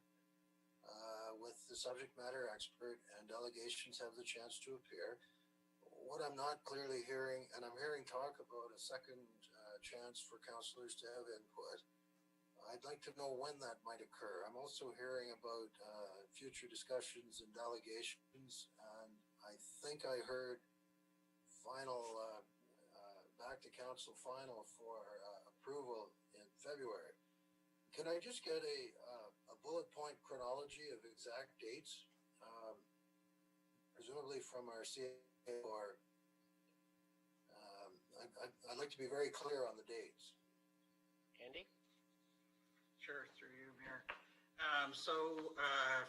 with the subject matter expert, and delegations have the chance to appear. What I'm not clearly hearing, and I'm hearing talk about a second chance for councillors to have input. I'd like to know when that might occur. I'm also hearing about future discussions and delegations, and I think I heard final back to council final for a approval in February. Can I just get a bullet point chronology of exact dates? Presumably from our CA or I'd like to be very clear on the dates. Andy? Sure, through you, Mayor.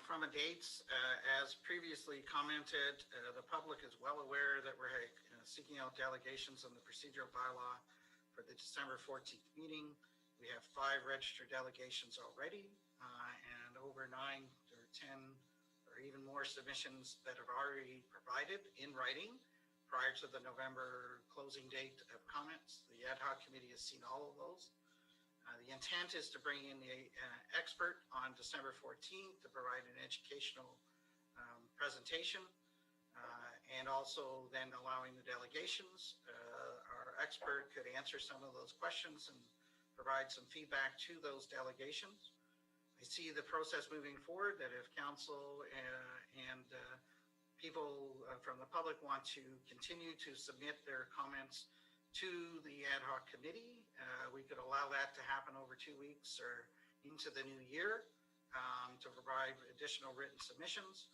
From the dates, as previously commented, the public is well aware that we're seeking out delegations on the procedural bylaw for the December 14th meeting. We have 5 registered delegations already, and over 9 or 10 or even more submissions that have already provided in writing prior to the November closing date of comments. The Ad Hoc committee has seen all of those. The intent is to bring in the expert on December 14th to provide an educational presentation, and also then allowing the delegations. Our expert could answer some of those questions and provide some feedback to those delegations. I see the process moving forward that if council and people from the public want to continue to submit their comments to the Ad Hoc committee, we could allow that to happen over 2 weeks or into the new year to provide additional written submissions.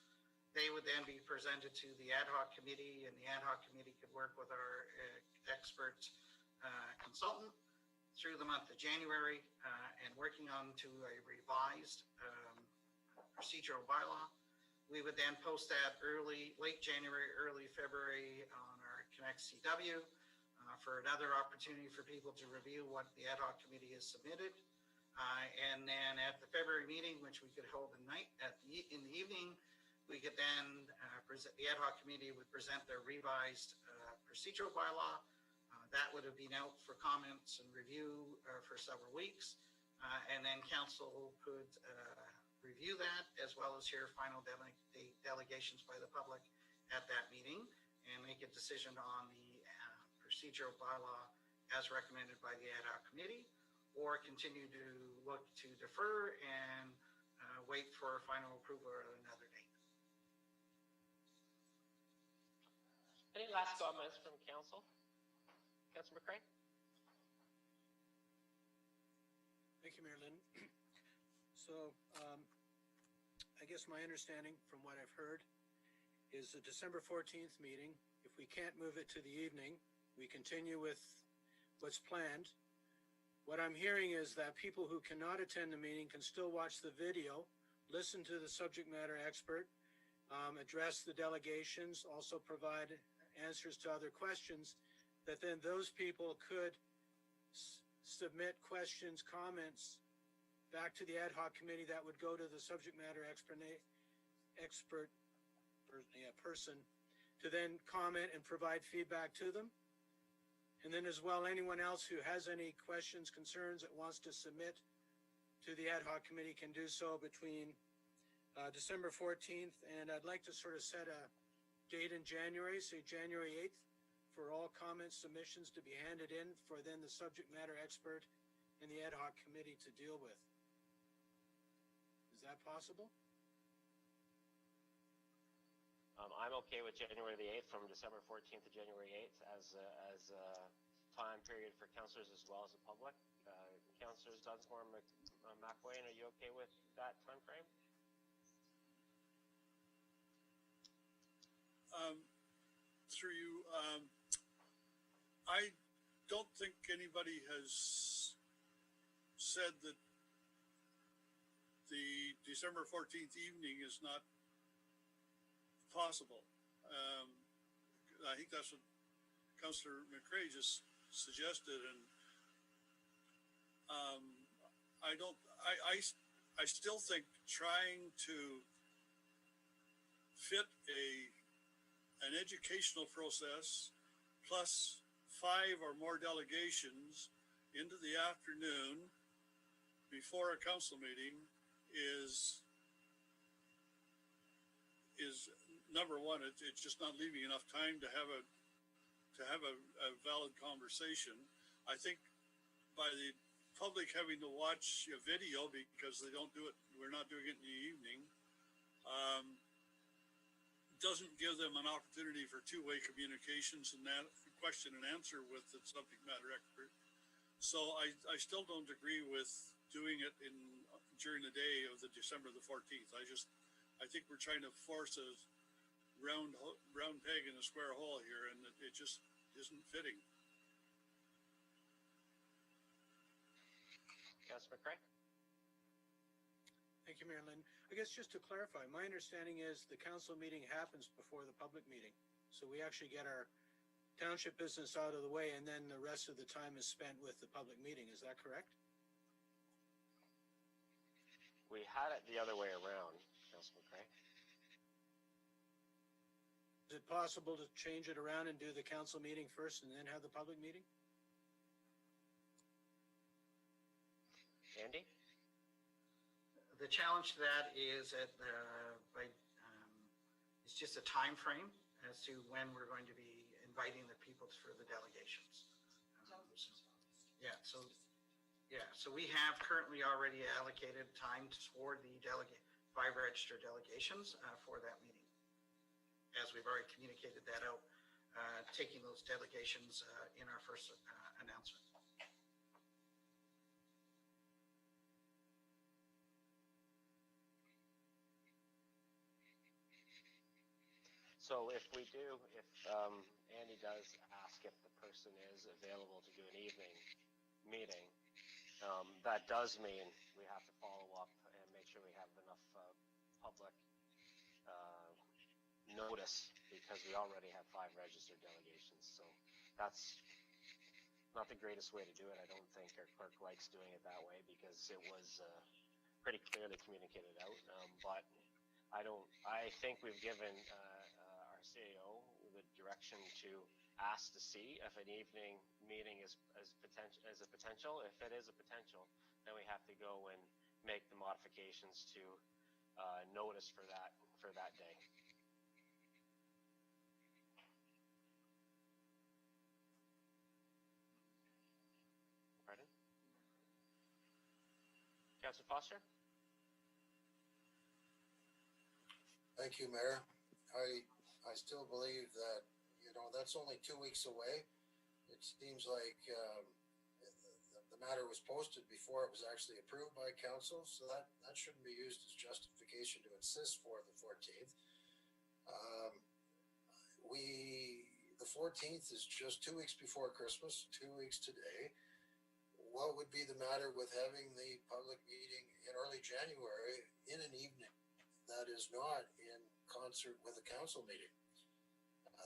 They would then be presented to the Ad Hoc committee, and the Ad Hoc committee could work with our expert consultant through the month of January and working on to a revised procedural bylaw. We would then post that late January, early February on our Connect CW for another opportunity for people to review what the Ad Hoc committee has submitted. And then at the February meeting, which we could hold in the evening, we could then the Ad Hoc committee would present their revised procedural bylaw. That would have been out for comments and review for several weeks. And then council could review that as well as hear final delegations by the public at that meeting and make a decision on the procedural bylaw as recommended by the Ad Hoc committee, or continue to look to defer and wait for final approval at another date. Any last comments from council? Councillor McCray? Thank you, Mayor Lynn. So, I guess my understanding from what I've heard is the December 14th meeting, if we can't move it to the evening, we continue with what's planned. What I'm hearing is that people who cannot attend the meeting can still watch the video, listen to the subject matter expert, address the delegations, also provide answers to other questions, that then those people could submit questions, comments back to the Ad Hoc committee that would go to the subject matter person to then comment and provide feedback to them. And then as well, anyone else who has any questions, concerns that wants to submit to the Ad Hoc committee can do so between December 14th, and I'd like to sort of set a date in January, say January 8th, for all comments, submissions to be handed in for then the subject matter expert and the Ad Hoc committee to deal with. Is that possible? I'm okay with January the 8th, from December 14th to January 8th as a time period for councillors as well as the public. Councillors Dunsmore, McWayne, are you okay with that time frame? Through you, I don't think anybody has said that the December 14th evening is not possible. I think that's what Councillor McCray just suggested, and I still think trying to fit an educational process plus 5 or more delegations into the afternoon before a council meeting is number one. It's just not leaving enough time to have a valid conversation. I think by the public having to watch a video because we're not doing it in the evening, doesn't give them an opportunity for two-way communications and that question and answer with the subject matter expert. So I still don't agree with doing it during the day of the December the 14th. I think we're trying to force a round peg in a square hole here, and it just isn't fitting. Councillor McCray? Thank you, Mayor Lynn. I guess just to clarify, my understanding is the council meeting happens before the public meeting. So we actually get our township business out of the way, and then the rest of the time is spent with the public meeting. Is that correct? We had it the other way around, Councillor McCray. Is it possible to change it around and do the council meeting first and then have the public meeting? Andy? The challenge to that is it's just a time frame as to when we're going to be inviting the people for the delegations. So we have currently already allocated time toward the 5 registered delegations for that meeting. As we've already communicated that out, taking those delegations in our first announcement. So if Andy does ask if the person is available to do an evening meeting, that does mean we have to follow up and make sure we have enough public notice, because we already have 5 registered delegations. So that's not the greatest way to do it. I don't think our clerk likes doing it that way, because it was pretty clearly communicated out. But I think we've given our CAO the direction to ask to see if an evening meeting is a potential. If it is a potential, then we have to go and make the modifications to notice for that day. Pardon? Councillor Foster? Thank you, Mayor. I still believe that, that's only 2 weeks away. It seems like the matter was posted before it was actually approved by council, so that shouldn't be used as justification to insist for the 14th. The 14th is just 2 weeks before Christmas, 2 weeks today. What would be the matter with having the public meeting in early January in an evening that is not in concert with a council meeting?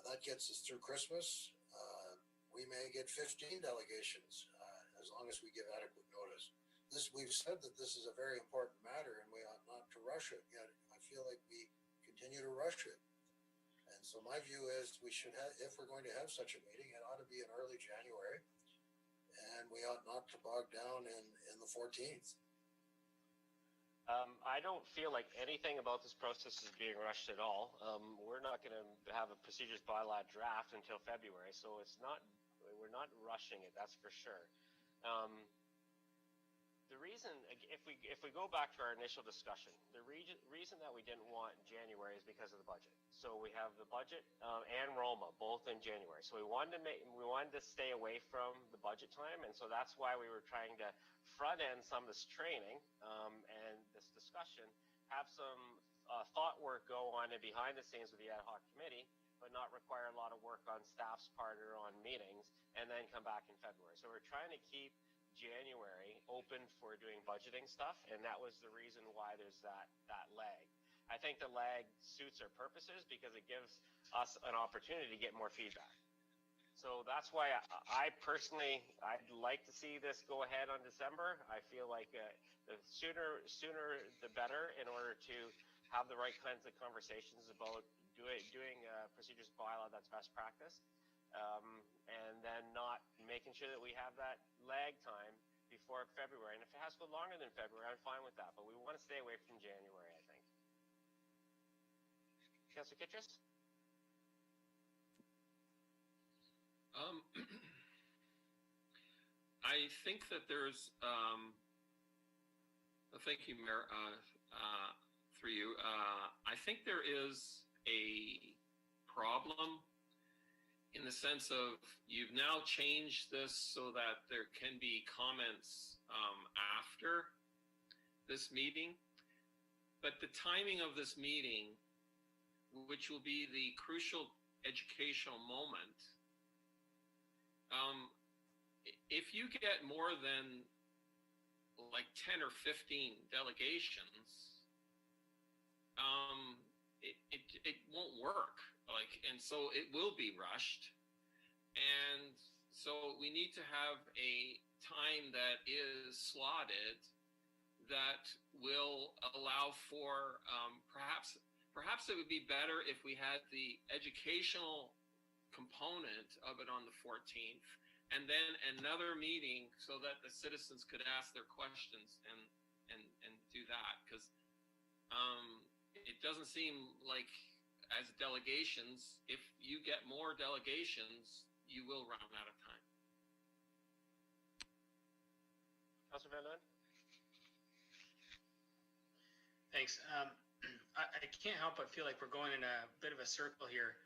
That gets us through Christmas. We may get 15 delegations as long as we give adequate notice. We've said that this is a very important matter and we ought not to rush it, yet I feel like we continue to rush it. And so my view is we should have, if we're going to have such a meeting, it ought to be in early January, and we ought not to bog down in the 14th. I don't feel like anything about this process is being rushed at all. We're not going to have a procedures bylaw draft until February, so we're not rushing it, that's for sure. The reason, if we go back to our initial discussion, the reason that we didn't want January is because of the budget. So we have the budget and Roma both in January. So we wanted to stay away from the budget time, and so that's why we were trying to front end some of this training and this discussion, have some thought work go on and behind the scenes with the ad hoc committee, but not require a lot of work on staff's part or on meetings, and then come back in February. So we're trying to keep January open for doing budgeting stuff, and that was the reason why there's that lag. I think the lag suits our purposes because it gives us an opportunity to get more feedback. So that's why I personally, I'd like to see this go ahead on December. I feel like the sooner the better, in order to have the right kinds of conversations about doing procedures bylaw that's best practice. And then not making sure that we have that lag time before February. And if it has to go longer than February, I'm fine with that. But we want to stay away from January, I think. Councillor Kitchus? I think that there's, thank you, Mayor, through you. I think there is a problem in the sense of you've now changed this so that there can be comments after this meeting. But the timing of this meeting, which will be the crucial educational moment, if you get more than like 10 or 15 delegations, it won't work. And so it will be rushed. And so we need to have a time that is slotted that will allow for perhaps it would be better if we had the educational component of it on the 14th, and then another meeting so that the citizens could ask their questions and do that, because it doesn't seem like, as delegations, if you get more delegations, you will run out of time. Councillor Van Lien? Thanks. I can't help but feel like we're going in a bit of a circle here.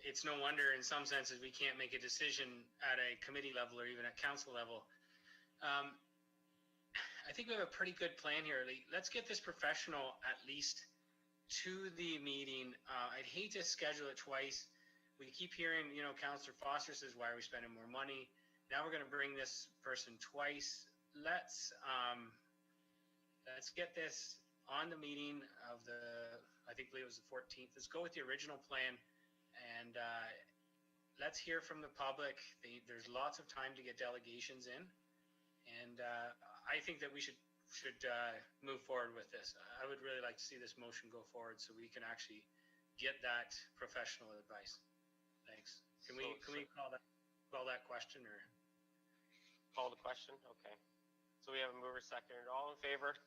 It's no wonder in some senses we can't make a decision at a committee level or even at council level. I think we have a pretty good plan here. Let's get this professional at least to the meeting. I'd hate to schedule it twice. We keep hearing, Councillor Foster says, why are we spending more money? Now we're going to bring this person twice. Let's get this on the meeting of I believe it was the 14th. Let's go with the original plan, and let's hear from the public. There's lots of time to get delegations in, and I think that we should move forward with this. I would really like to see this motion go forward so we can actually get that professional advice. Thanks. Can we call that question, or Call the question? Okay. So we have a mover, seconder. All in favor?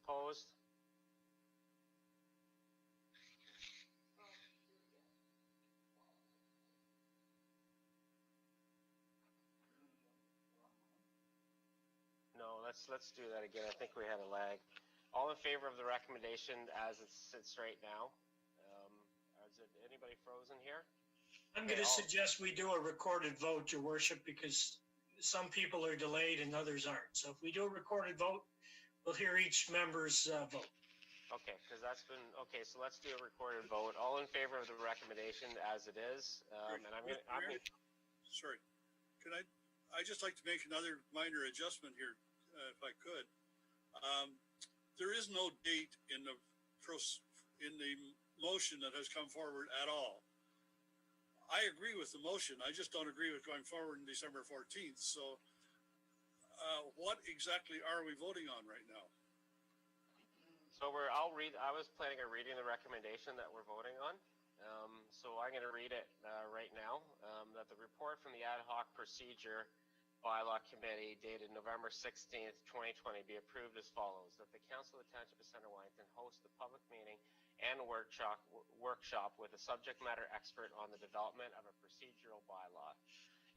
Opposed? No, let's do that again. I think we had a lag. All in favor of the recommendation as it sits right now? Is anybody frozen here? I'm going to suggest we do a recorded vote, Your Worship, because some people are delayed and others aren't. So if we do a recorded vote, we'll hear each member's vote. Okay, because that's been, okay, so let's do a recorded vote. All in favor of the recommendation as it is. And I'm going to, Sorry, I'd just like to make another minor adjustment here, if I could. There is no date in the motion that has come forward at all. I agree with the motion. I just don't agree with going forward in December 14th. So what exactly are we voting on right now? so I was planning on reading the recommendation that we're voting on. So I'm going to read it right now, that the report from the Ad-Hoc Procedure Bylaw Committee dated November 16th, 2020 be approved as follows: that the Council of the Township of Centre Wellington host a public meeting and workshop with a subject matter expert on the development of a procedural bylaw,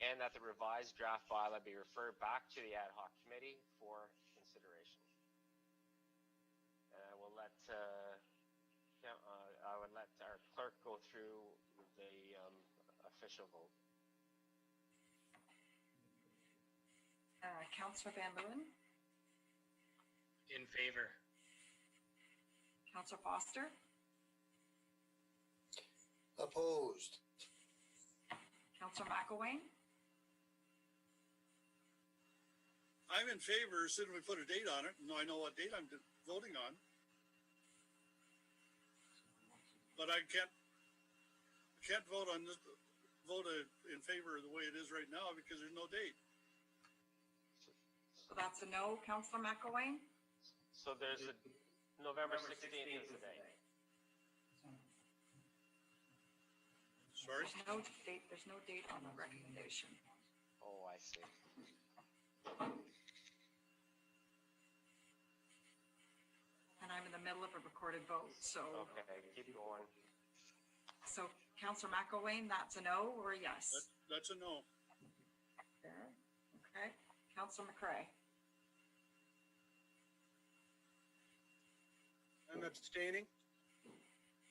and that the revised draft bylaw be referred back to the Ad-Hoc Committee for consideration. And I would let our clerk go through the official vote. Councillor Van Leeuwen, in favor? Councillor Foster, Opposed. Councillor McElwain, I'm in favor as soon as we put a date on it, and I know what date I'm voting on. But I can't vote on this, in favor of the way it is right now because there's no date. so that's a no. Councillor McElwain, So there's a November 16th is the day. Sorry? there's no date on the recommendation. Oh, I see. And I'm in the middle of a recorded vote, so. Okay, keep going. So Councillor McElwain, that's a no or a yes? That's a no. Okay. Councillor McCray, I'm abstaining.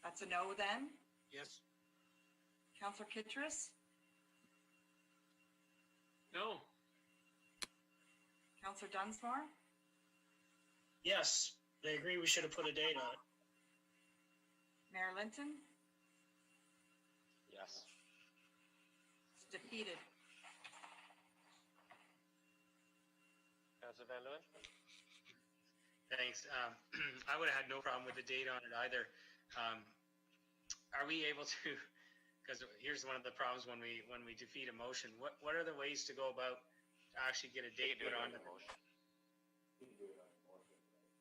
That's a no then. Yes. Councillor Kittrus, No. Councillor Dunsmore, Yes, I agree we should have put a date on it. Mayor Linton, Yes. it's defeated. Councillor Van Leeuwen? Thanks. I would have had no problem with the date on it either. Are we able to, because here's one of the problems when we defeat a motion, what are the ways to go about to actually get a date put on?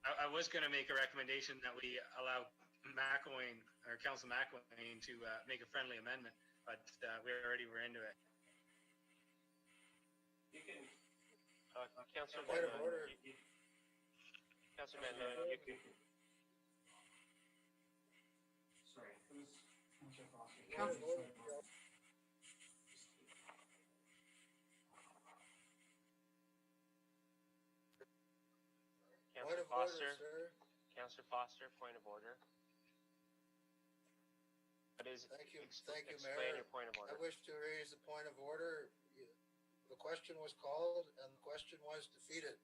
I was going to make a recommendation that we allow McElwain, or Council McElwain, to make a friendly amendment, but we already were into it. You can, Councillor Point Van of Leeuwen, order. Councillor Van Leeuwen, you can, Point of order. Point Councillor of order, Foster, sir. Councillor Foster, point of order. What is, Thank you, explain Mayor. your point of I order. wish to raise a point of order. The question was called and the question was defeated.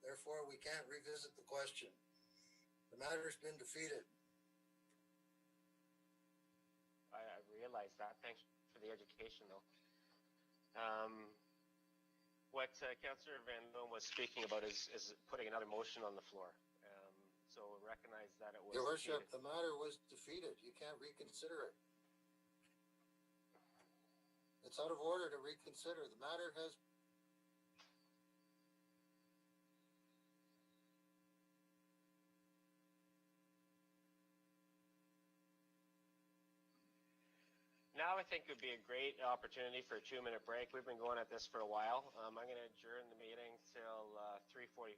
Therefore, we can't revisit the question. The matter's been defeated. I realize that. Thanks for the education, though. What Councillor Van Loon was speaking about is putting another motion on the floor. So recognize that it was Your Worship, defeated. the matter was defeated. You can't reconsider it. It's out of order to reconsider. The matter has. Now I think would be a great opportunity for a 2-minute break. We've been going at this for a while. I'm going to adjourn the meeting till 3:45.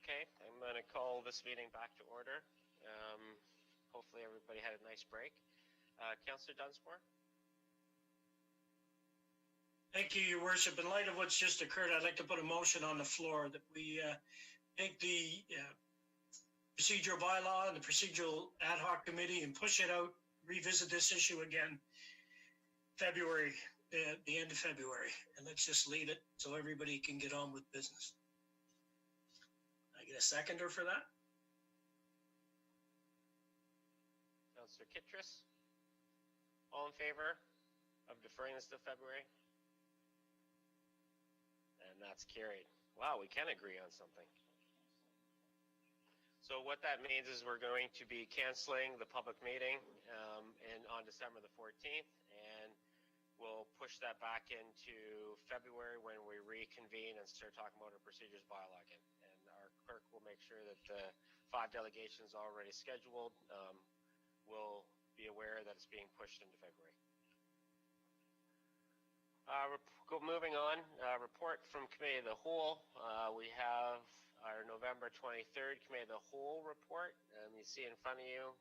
Okay, I'm going to call this meeting back to order. Hopefully everybody had a nice break. Councillor Dunsmore? Thank you, Your Worship. In light of what's just occurred, I'd like to put a motion on the floor that we take the procedural bylaw and the procedural ad hoc committee and push it out, revisit this issue again February, the end of February. And let's just leave it so everybody can get on with business. I get a seconder for that? Councillor Kittrus? All in favor of deferring this to February? And that's carried. Wow, we can agree on something. So what that means is we're going to be canceling the public meeting on December the 14th, and we'll push that back into February when we reconvene and start talking about our procedures bylaw again. And our clerk will make sure that the 5 delegations already scheduled will be aware that it's being pushed into February. Moving on, report from Committee of the Whole. We have our November 23rd Committee of the Whole report. You see in front of you,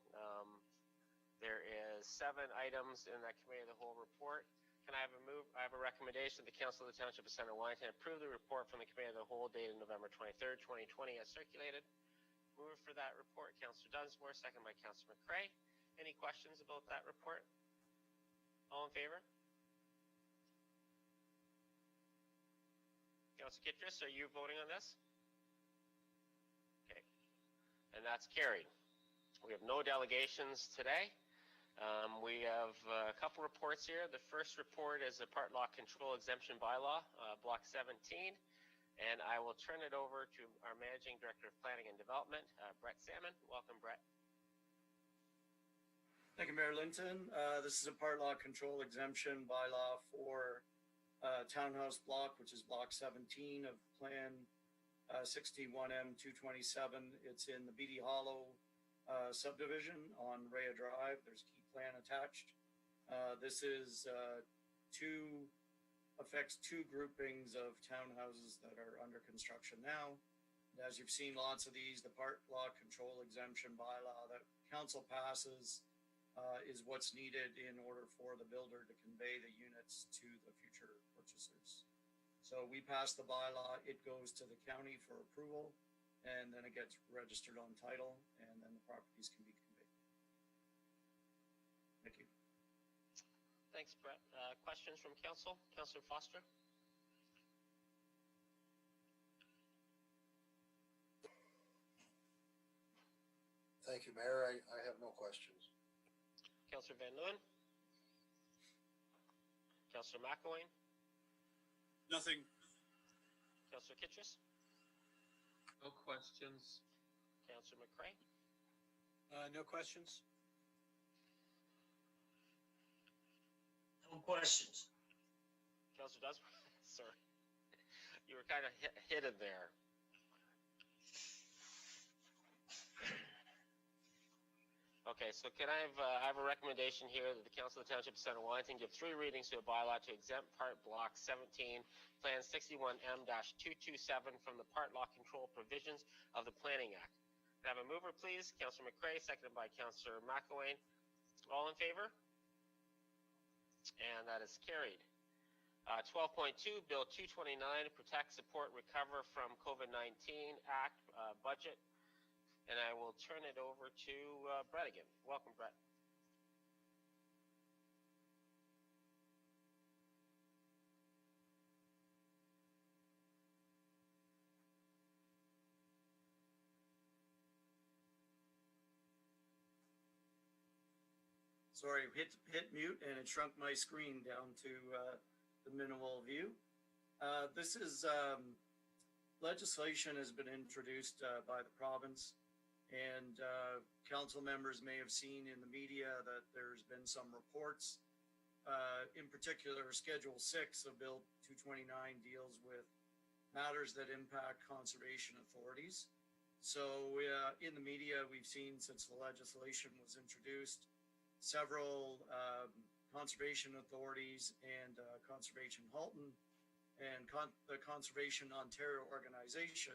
there is 7 items in that Committee of the Whole report. Can I have I have a recommendation that the Council of the Township of Centre Wellington approve the report from the Committee of the Whole dated November 23rd, 2020 as circulated. Move for that report, Councillor Dunsmore, second by Councillor McCrae. Any questions about that report? All in favor? Councillor Kittrus, are you voting on this? Okay, and that's carried. We have no delegations today. We have a couple reports here. The first report is a part lot control exemption bylaw, block 17. And I will turn it over to our Managing Director of Planning and Development, Brett Salmon. Welcome, Brett. Thank you, Mayor Linton. This is a part lot control exemption bylaw for townhouse block, which is block 17 of Plan 61M 227. It's in the Beatty Hollow subdivision on Rhea Drive. There's a key plan attached. This is affects 2 groupings of townhouses that are under construction now. And as you've seen lots of these, the part lot control exemption bylaw that council passes is what's needed in order for the builder to convey the units to the future purchasers. So we pass the bylaw, it goes to the county for approval, and then it gets registered on title, and then the properties can be conveyed. Thank you. Thanks, Brett. Questions from council? Councillor Foster? Thank you, Mayor. I have no questions. Councillor Van Leeuwen? Councillor McElwain? Nothing. Councillor Kittrus? No questions. Councillor McCrae? No questions? No questions. Councillor Dunsmore? Sorry. You were kind of hidden there. Okay, so can I have a recommendation here that the Council of the Township of Centre Wellington give 3 readings to a bylaw to exempt part block 17, Plan 61M-227 from the part lot control provisions of the Planning Act. Can I have a mover, please? Councillor McCrae, seconded by Councillor McElwain. All in favor? And that is carried. 12.2, Bill 229, Protect, Support, Recover from COVID-19 Act budget. And I will turn it over to Brett again. Welcome, Brett. Sorry, hit mute and it shrunk my screen down to the minimal view. This is legislation has been introduced by the province, and council members may have seen in the media that there's been some reports. In particular, Schedule 6 of Bill 229 deals with matters that impact conservation authorities. So in the media, we've seen since the legislation was introduced, several conservation authorities and Conservation Halton and the Conservation Ontario organization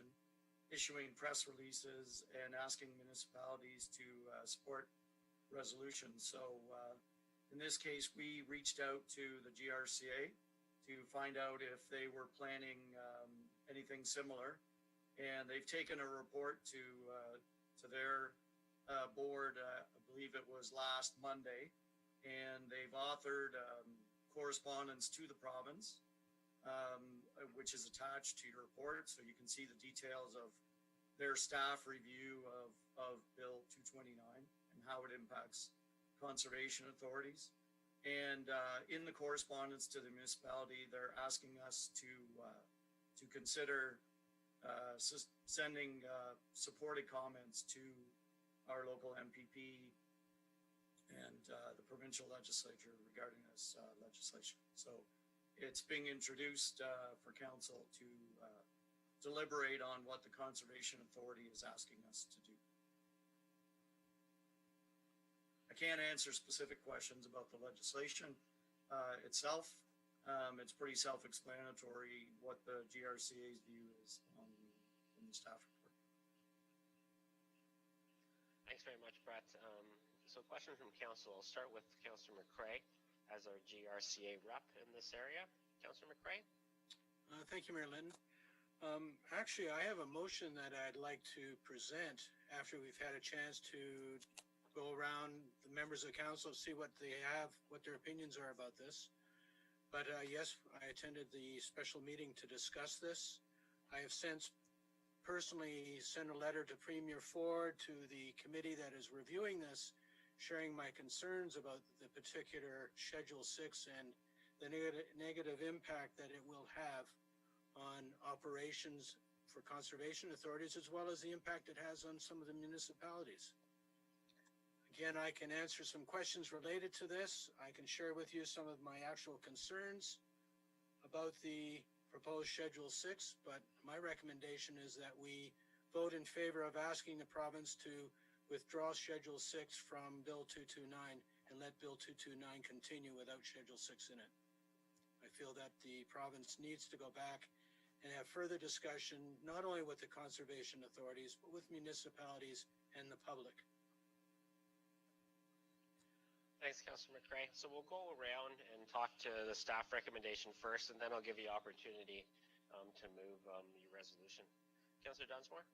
issuing press releases and asking municipalities to support resolutions. So in this case, we reached out to the GRCA to find out if they were planning anything similar, and they've taken a report to their board. I believe it was last Monday, and they've authored correspondence to the province, which is attached to your report, so you can see the details of their staff review of Bill 229 and how it impacts conservation authorities. And in the correspondence to the municipality, they're asking us to consider sending supported comments to our local MPP and the provincial legislature regarding this legislation. So it's being introduced for council to deliberate on what the Conservation Authority is asking us to do. I can't answer specific questions about the legislation itself. It's pretty self-explanatory what the GRCA's view is in the staff report. Thanks very much, Brett. So question from council. I'll start with Councillor McCrae as our GRCA rep in this area. Councillor McCrae? Thank you, Mayor Linton. Actually, I have a motion that I'd like to present after we've had a chance to go around the members of council, see what they have, what their opinions are about this. But yes, I attended the special meeting to discuss this. I have since personally sent a letter to Premier Ford, to the committee that is reviewing this, sharing my concerns about the particular Schedule 6 and the negative impact that it will have on operations for conservation authorities, as well as the impact it has on some of the municipalities. Again, I can answer some questions related to this. I can share with you some of my actual concerns about the proposed Schedule 6, but my recommendation is that we vote in favor of asking the province to withdraw Schedule 6 from Bill 229 and let Bill 229 continue without Schedule 6 in it. I feel that the province needs to go back and have further discussion, not only with the conservation authorities, but with municipalities and the public. Thanks, Councillor McCrae. So we'll go around and talk to the staff recommendation first, and then I'll give you opportunity to move your resolution. Councillor Dunsmore?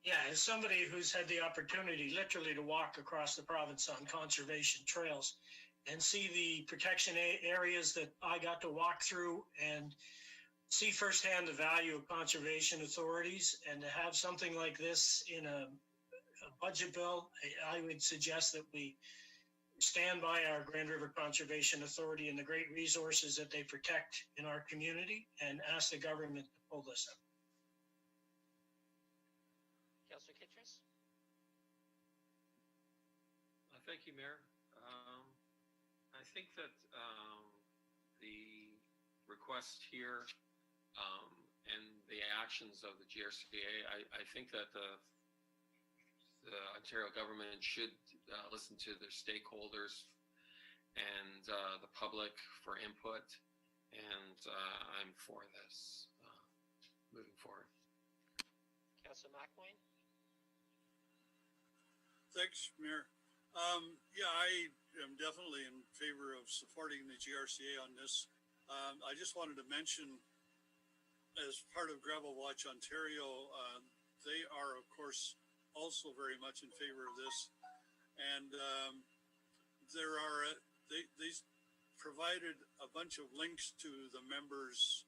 Yeah, as somebody who's had the opportunity literally to walk across the province on conservation trails and see the protection areas that I got to walk through and see firsthand the value of conservation authorities, and to have something like this in a budget bill, I would suggest that we stand by our Grand River Conservation Authority and the great resources that they protect in our community, and ask the government to pull this up. Councillor Kitchus? Thank you, Mayor. I think that the request here and the actions of the GRCA, I think that the Ontario government should listen to their stakeholders and the public for input, and I'm for this moving forward. Councillor McElwain? Thanks, Mayor. Yeah, I am definitely in favor of supporting the GRCA on this. I just wanted to mention, as part of Gravel Watch Ontario, they are, of course, also very much in favor of this. And they provided a bunch of links to the members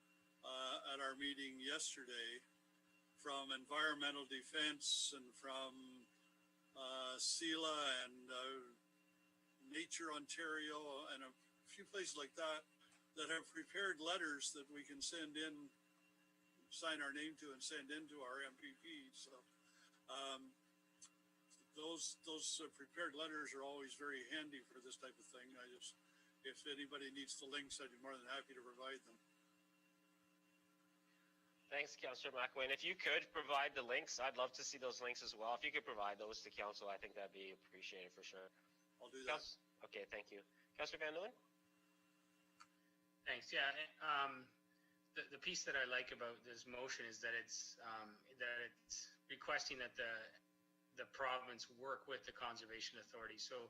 at our meeting yesterday, from Environmental Defense and from SELA and Nature Ontario and a few places like that have prepared letters that we can send in, sign our name to, and send into our MPP. So those prepared letters are always very handy for this type of thing. If anybody needs the links, I'd be more than happy to provide them. Thanks, Councillor McElwain. If you could provide the links, I'd love to see those links as well. If you could provide those to council, I think that'd be appreciated for sure. I'll do that. Okay, thank you. Councillor Van Leeuwen? Thanks. Yeah. the piece that I like about this motion is that it's requesting that the province work with the Conservation Authority. So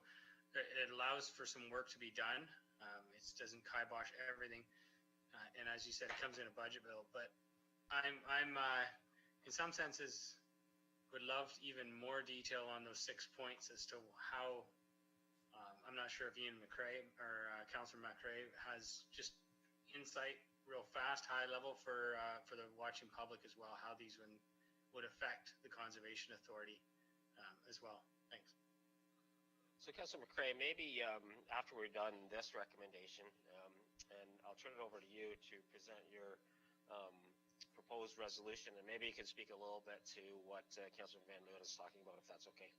it allows for some work to be done. It doesn't kibosh everything. And as you said, it comes in a budget bill. But I'm in some senses would love even more detail on those 6 points as to how. I'm not sure if Ian McCrae or Councillor McCrae has just insight real fast, high level for the watching public as well, how these would affect the Conservation Authority as well. Thanks. So Councillor McCrae, maybe after we're done this recommendation, and I'll turn it over to you to present your proposed resolution, and maybe you can speak a little bit to what Councillor Van Loon is talking about, if that's okay.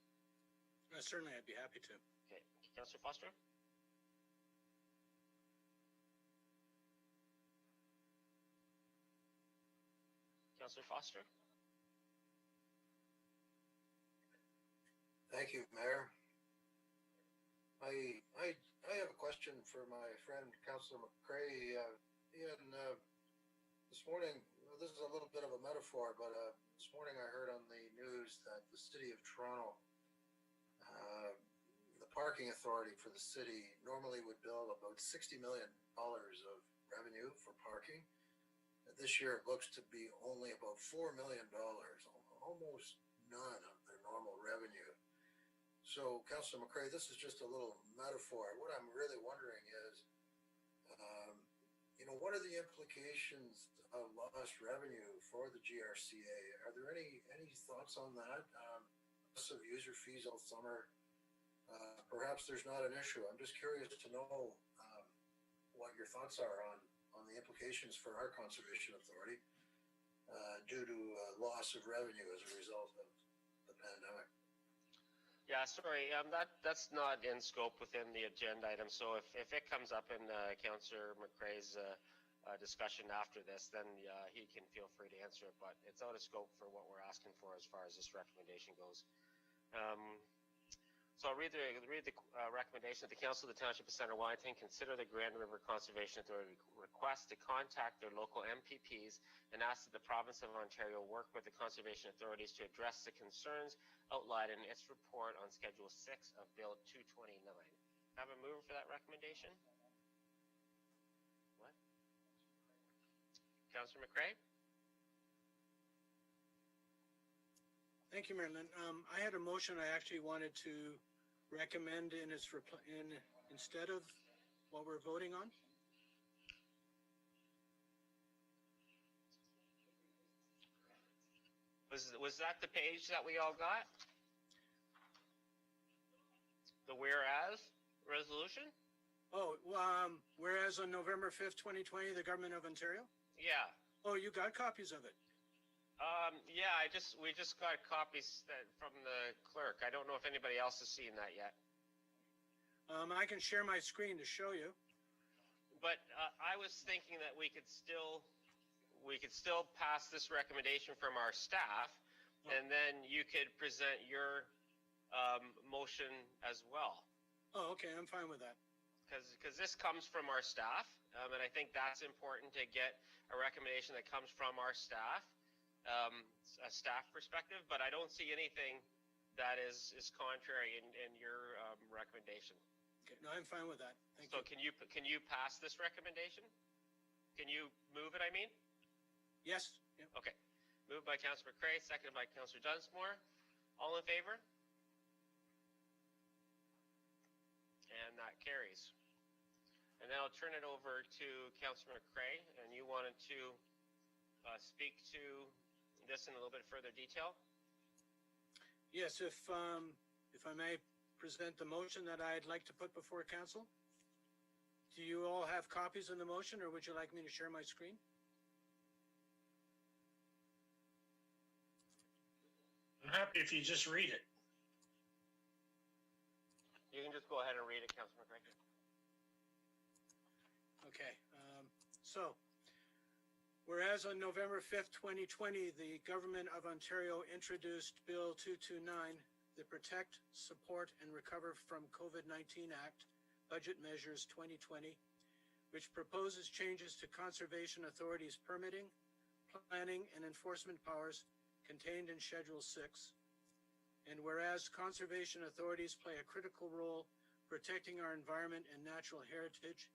Certainly, I'd be happy to. Okay, Councillor Foster? Councillor Foster? Thank you, Mayor. I have a question for my friend, Councillor McCrae. Ian, this morning, this is a little bit of a metaphor, but this morning I heard on the news that the City of Toronto, the parking authority for the city, normally would bill about $60 million of revenue for parking. This year it looks to be only about $4 million, almost none of their normal revenue. So, Councillor McCrae, this is just a little metaphor. What I'm really wondering is, what are the implications of lost revenue for the GRCA? Are there any thoughts on that? Loss of user fees all summer. Perhaps there's not an issue. I'm just curious to know what your thoughts are on the implications for our Conservation Authority due to loss of revenue as a result of the pandemic. Yeah, sorry, that's not in scope within the agenda item. So if it comes up in Councillor McCrae's discussion after this, then he can feel free to answer it. But it's out of scope for what we're asking for as far as this recommendation goes. So I'll read the recommendation. The Council of the Township of Centre Wellington consider the Grand River Conservation Authority request to contact their local MPPs and ask that the Province of Ontario work with the conservation authorities to address the concerns outlined in its report on Schedule 6 of Bill 229. Have a mover for that recommendation? What? Councillor McCrae? Thank you, Marilyn. I had a motion I actually wanted to recommend in its instead of what we're voting on. Was that the page that we all got? The whereas resolution? Oh, whereas on November 5th, 2020, the Government of Ontario? Yeah. Oh, you got copies of it? Yeah, we just got copies from the clerk. I don't know if anybody else has seen that yet. I can share my screen to show you. But I was thinking that we could still pass this recommendation from our staff, and then you could present your motion as well. Oh, okay, I'm fine with that. Because this comes from our staff, and I think that's important to get a recommendation that comes from our staff, a staff perspective. But I don't see anything that is contrary in your recommendation. Okay, no, I'm fine with that. Thank you. So can you pass this recommendation? Can you move it? I mean. Yes. Yeah. Okay. Moved by Councillor McCrae, seconded by Councillor Dunsmore. All in favor? And that carries. And then I'll turn it over to Councillor McCrae, and you wanted to speak to this in a little bit further detail. Yes, if I may present the motion that I'd like to put before council. Do you all have copies of the motion, or would you like me to share my screen? I'm happy if you just read it. You can just go ahead and read it, Councillor McCrae. Okay. So, whereas on November 5th, 2020, the Government of Ontario introduced Bill 229, the Protect, Support, and Recover from COVID-19 Act, Budget Measures 2020, which proposes changes to conservation authorities' permitting, planning, and enforcement powers contained in Schedule 6. And whereas conservation authorities play a critical role protecting our environment and natural heritage,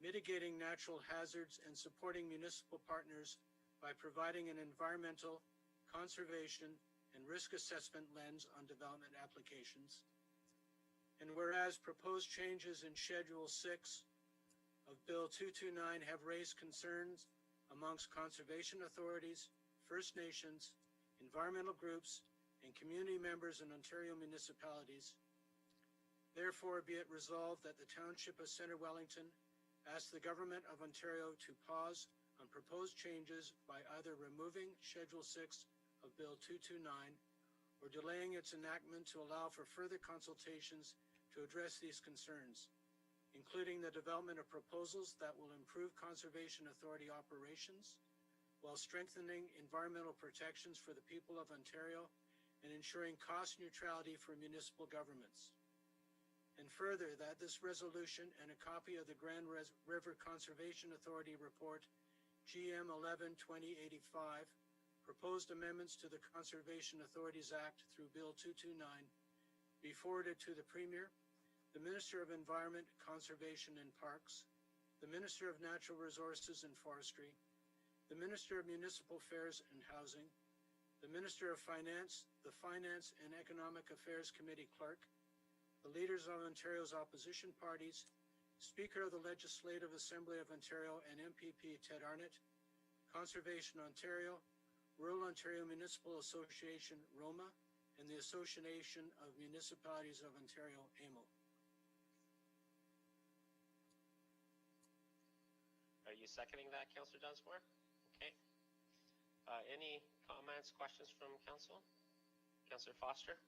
mitigating natural hazards, and supporting municipal partners by providing an environmental, conservation, and risk assessment lens on development applications. And whereas proposed changes in Schedule 6 of Bill 229 have raised concerns amongst conservation authorities, First Nations, environmental groups, and community members in Ontario municipalities, therefore be it resolved that the Township of Centre Wellington asks the Government of Ontario to pause on proposed changes by either removing Schedule 6 of Bill 229 or delaying its enactment to allow for further consultations to address these concerns, including the development of proposals that will improve conservation authority operations while strengthening environmental protections for the people of Ontario and ensuring cost neutrality for municipal governments. And further, that this resolution and a copy of the Grand River Conservation Authority Report, GM 11-2085, proposed amendments to the Conservation Authorities Act through Bill 229, be forwarded to the Premier, the Minister of Environment, Conservation and Parks, the Minister of Natural Resources and Forestry, the Minister of Municipal Affairs and Housing, the Minister of Finance, the Finance and Economic Affairs Committee Clerk, the leaders of Ontario's opposition parties, Speaker of the Legislative Assembly of Ontario and MPP Ted Arnott, Conservation Ontario, Rural Ontario Municipal Association, ROMA, and the Association of Municipalities of Ontario, AMO. Are you seconding that, Councillor Dunsmore? Okay. Any comments, questions from council? Councillor Foster?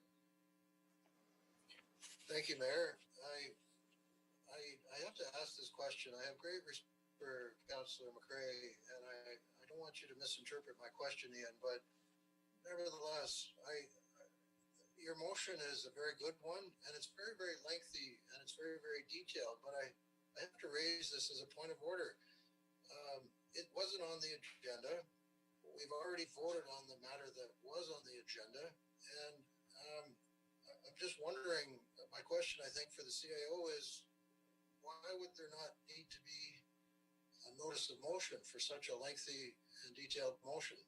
Thank you, Mayor. I have to ask this question. I have great respect for Councillor McCrae, and I don't want you to misinterpret my question, Ian, but nevertheless, your motion is a very good one, and it's very, very lengthy, and it's very, very detailed, but I have to raise this as a point of order. It wasn't on the agenda. We've already voted on the matter that was on the agenda, and I'm just wondering, my question, I think, for the CIO is, why would there not need to be a notice of motion for such a lengthy and detailed motion?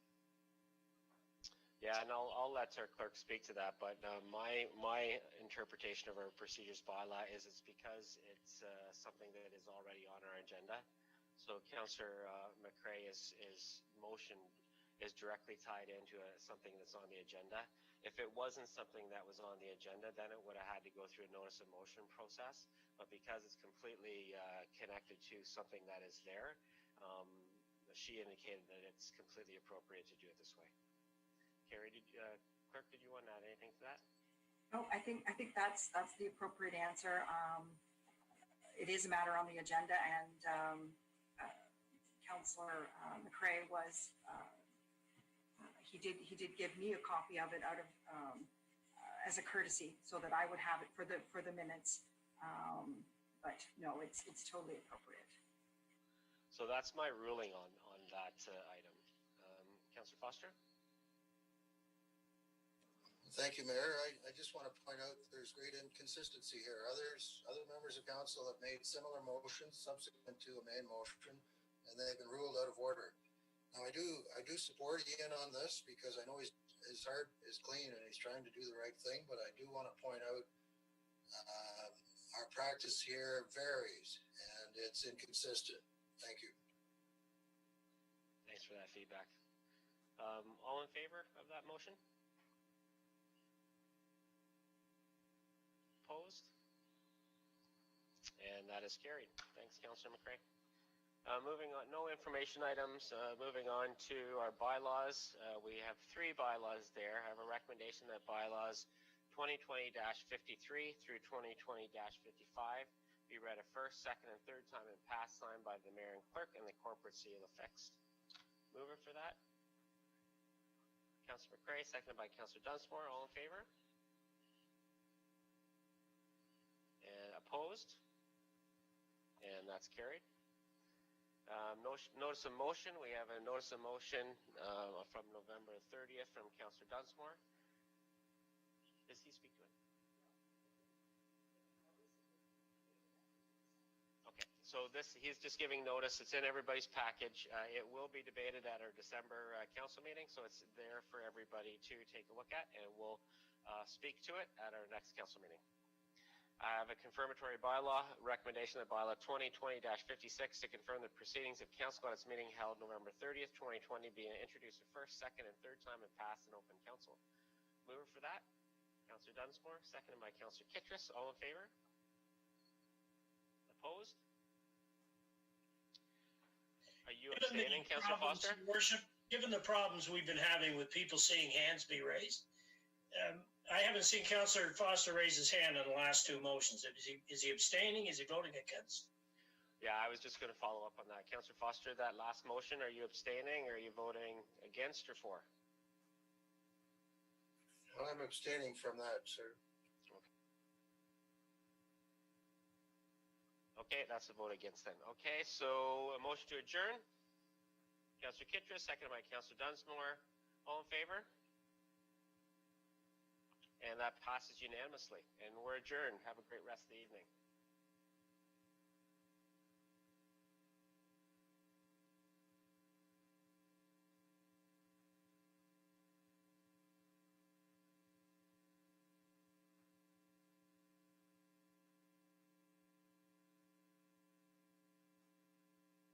Yeah, and I'll let our clerk speak to that, but my interpretation of our procedures bylaw is it's because it's something that is already on our agenda. So Councillor McCrae's motion is directly tied into something that's on the agenda. If it wasn't something that was on the agenda, then it would have had to go through a notice of motion process. But because it's completely connected to something that is there, she indicated that it's completely appropriate to do it this way. Carrie, clerk, did you want to add anything to that? No, I think that's the appropriate answer. It is a matter on the agenda, and Councillor McCrae was he did give me a copy of it out of as a courtesy, so that I would have it for the minutes. But no, it's totally appropriate. So that's my ruling on that item. Councillor Foster? Thank you, Mayor. I just want to point out that there's great inconsistency here. Other members of council have made similar motions subsequent to a main motion, and they've been ruled out of order. Now, I do support Ian on this because I know his heart is clean and he's trying to do the right thing, but I do want to point out our practice here varies and it's inconsistent. Thank you. Thanks for that feedback. All in favor of that motion? Opposed? And that is carried. Thanks, Councillor McCrae. Moving on, no information items. Moving on to our bylaws. We have 3 bylaws there. I have a recommendation that bylaws 2020-53 through 2020-55 be read a first, second, and third time and passed, signed by the mayor and clerk, and the corporate seal affixed. Mover for that? Councillor McCrae, seconded by Councillor Dunsmore. All in favor? And opposed? And that's carried. Notice of motion, we have a notice of motion from November 30th from Councillor Dunsmore. Does he speak to it? Okay, so he's just giving notice. It's in everybody's package. It will be debated at our December council meeting, so it's there for everybody to take a look at, and we'll speak to it at our next council meeting. I have a confirmatory bylaw recommendation that bylaw 2020-56 to confirm the proceedings of council at its meeting held November 30th, 2020 being introduced the first, second, and third time and passed in open council. Mover for that, Councillor Dunsmore, seconded by Councillor Kittredge. All in favor? Opposed? Are you abstaining, Councillor Foster? Worship, given the problems we've been having with people seeing hands be raised, I haven't seen Councillor Foster raise his hand on the last two motions. Is he abstaining? Is he voting against? Yeah, I was just going to follow up on that. Councillor Foster, that last motion, are you abstaining or are you voting against or for? I'm abstaining from that, sir. Okay, that's a vote against then. Okay, so a motion to adjourn. Councillor Kittredge, seconded by Councillor Dunsmore. All in favor? And that passes unanimously. And we're adjourned. Have a great rest of the evening.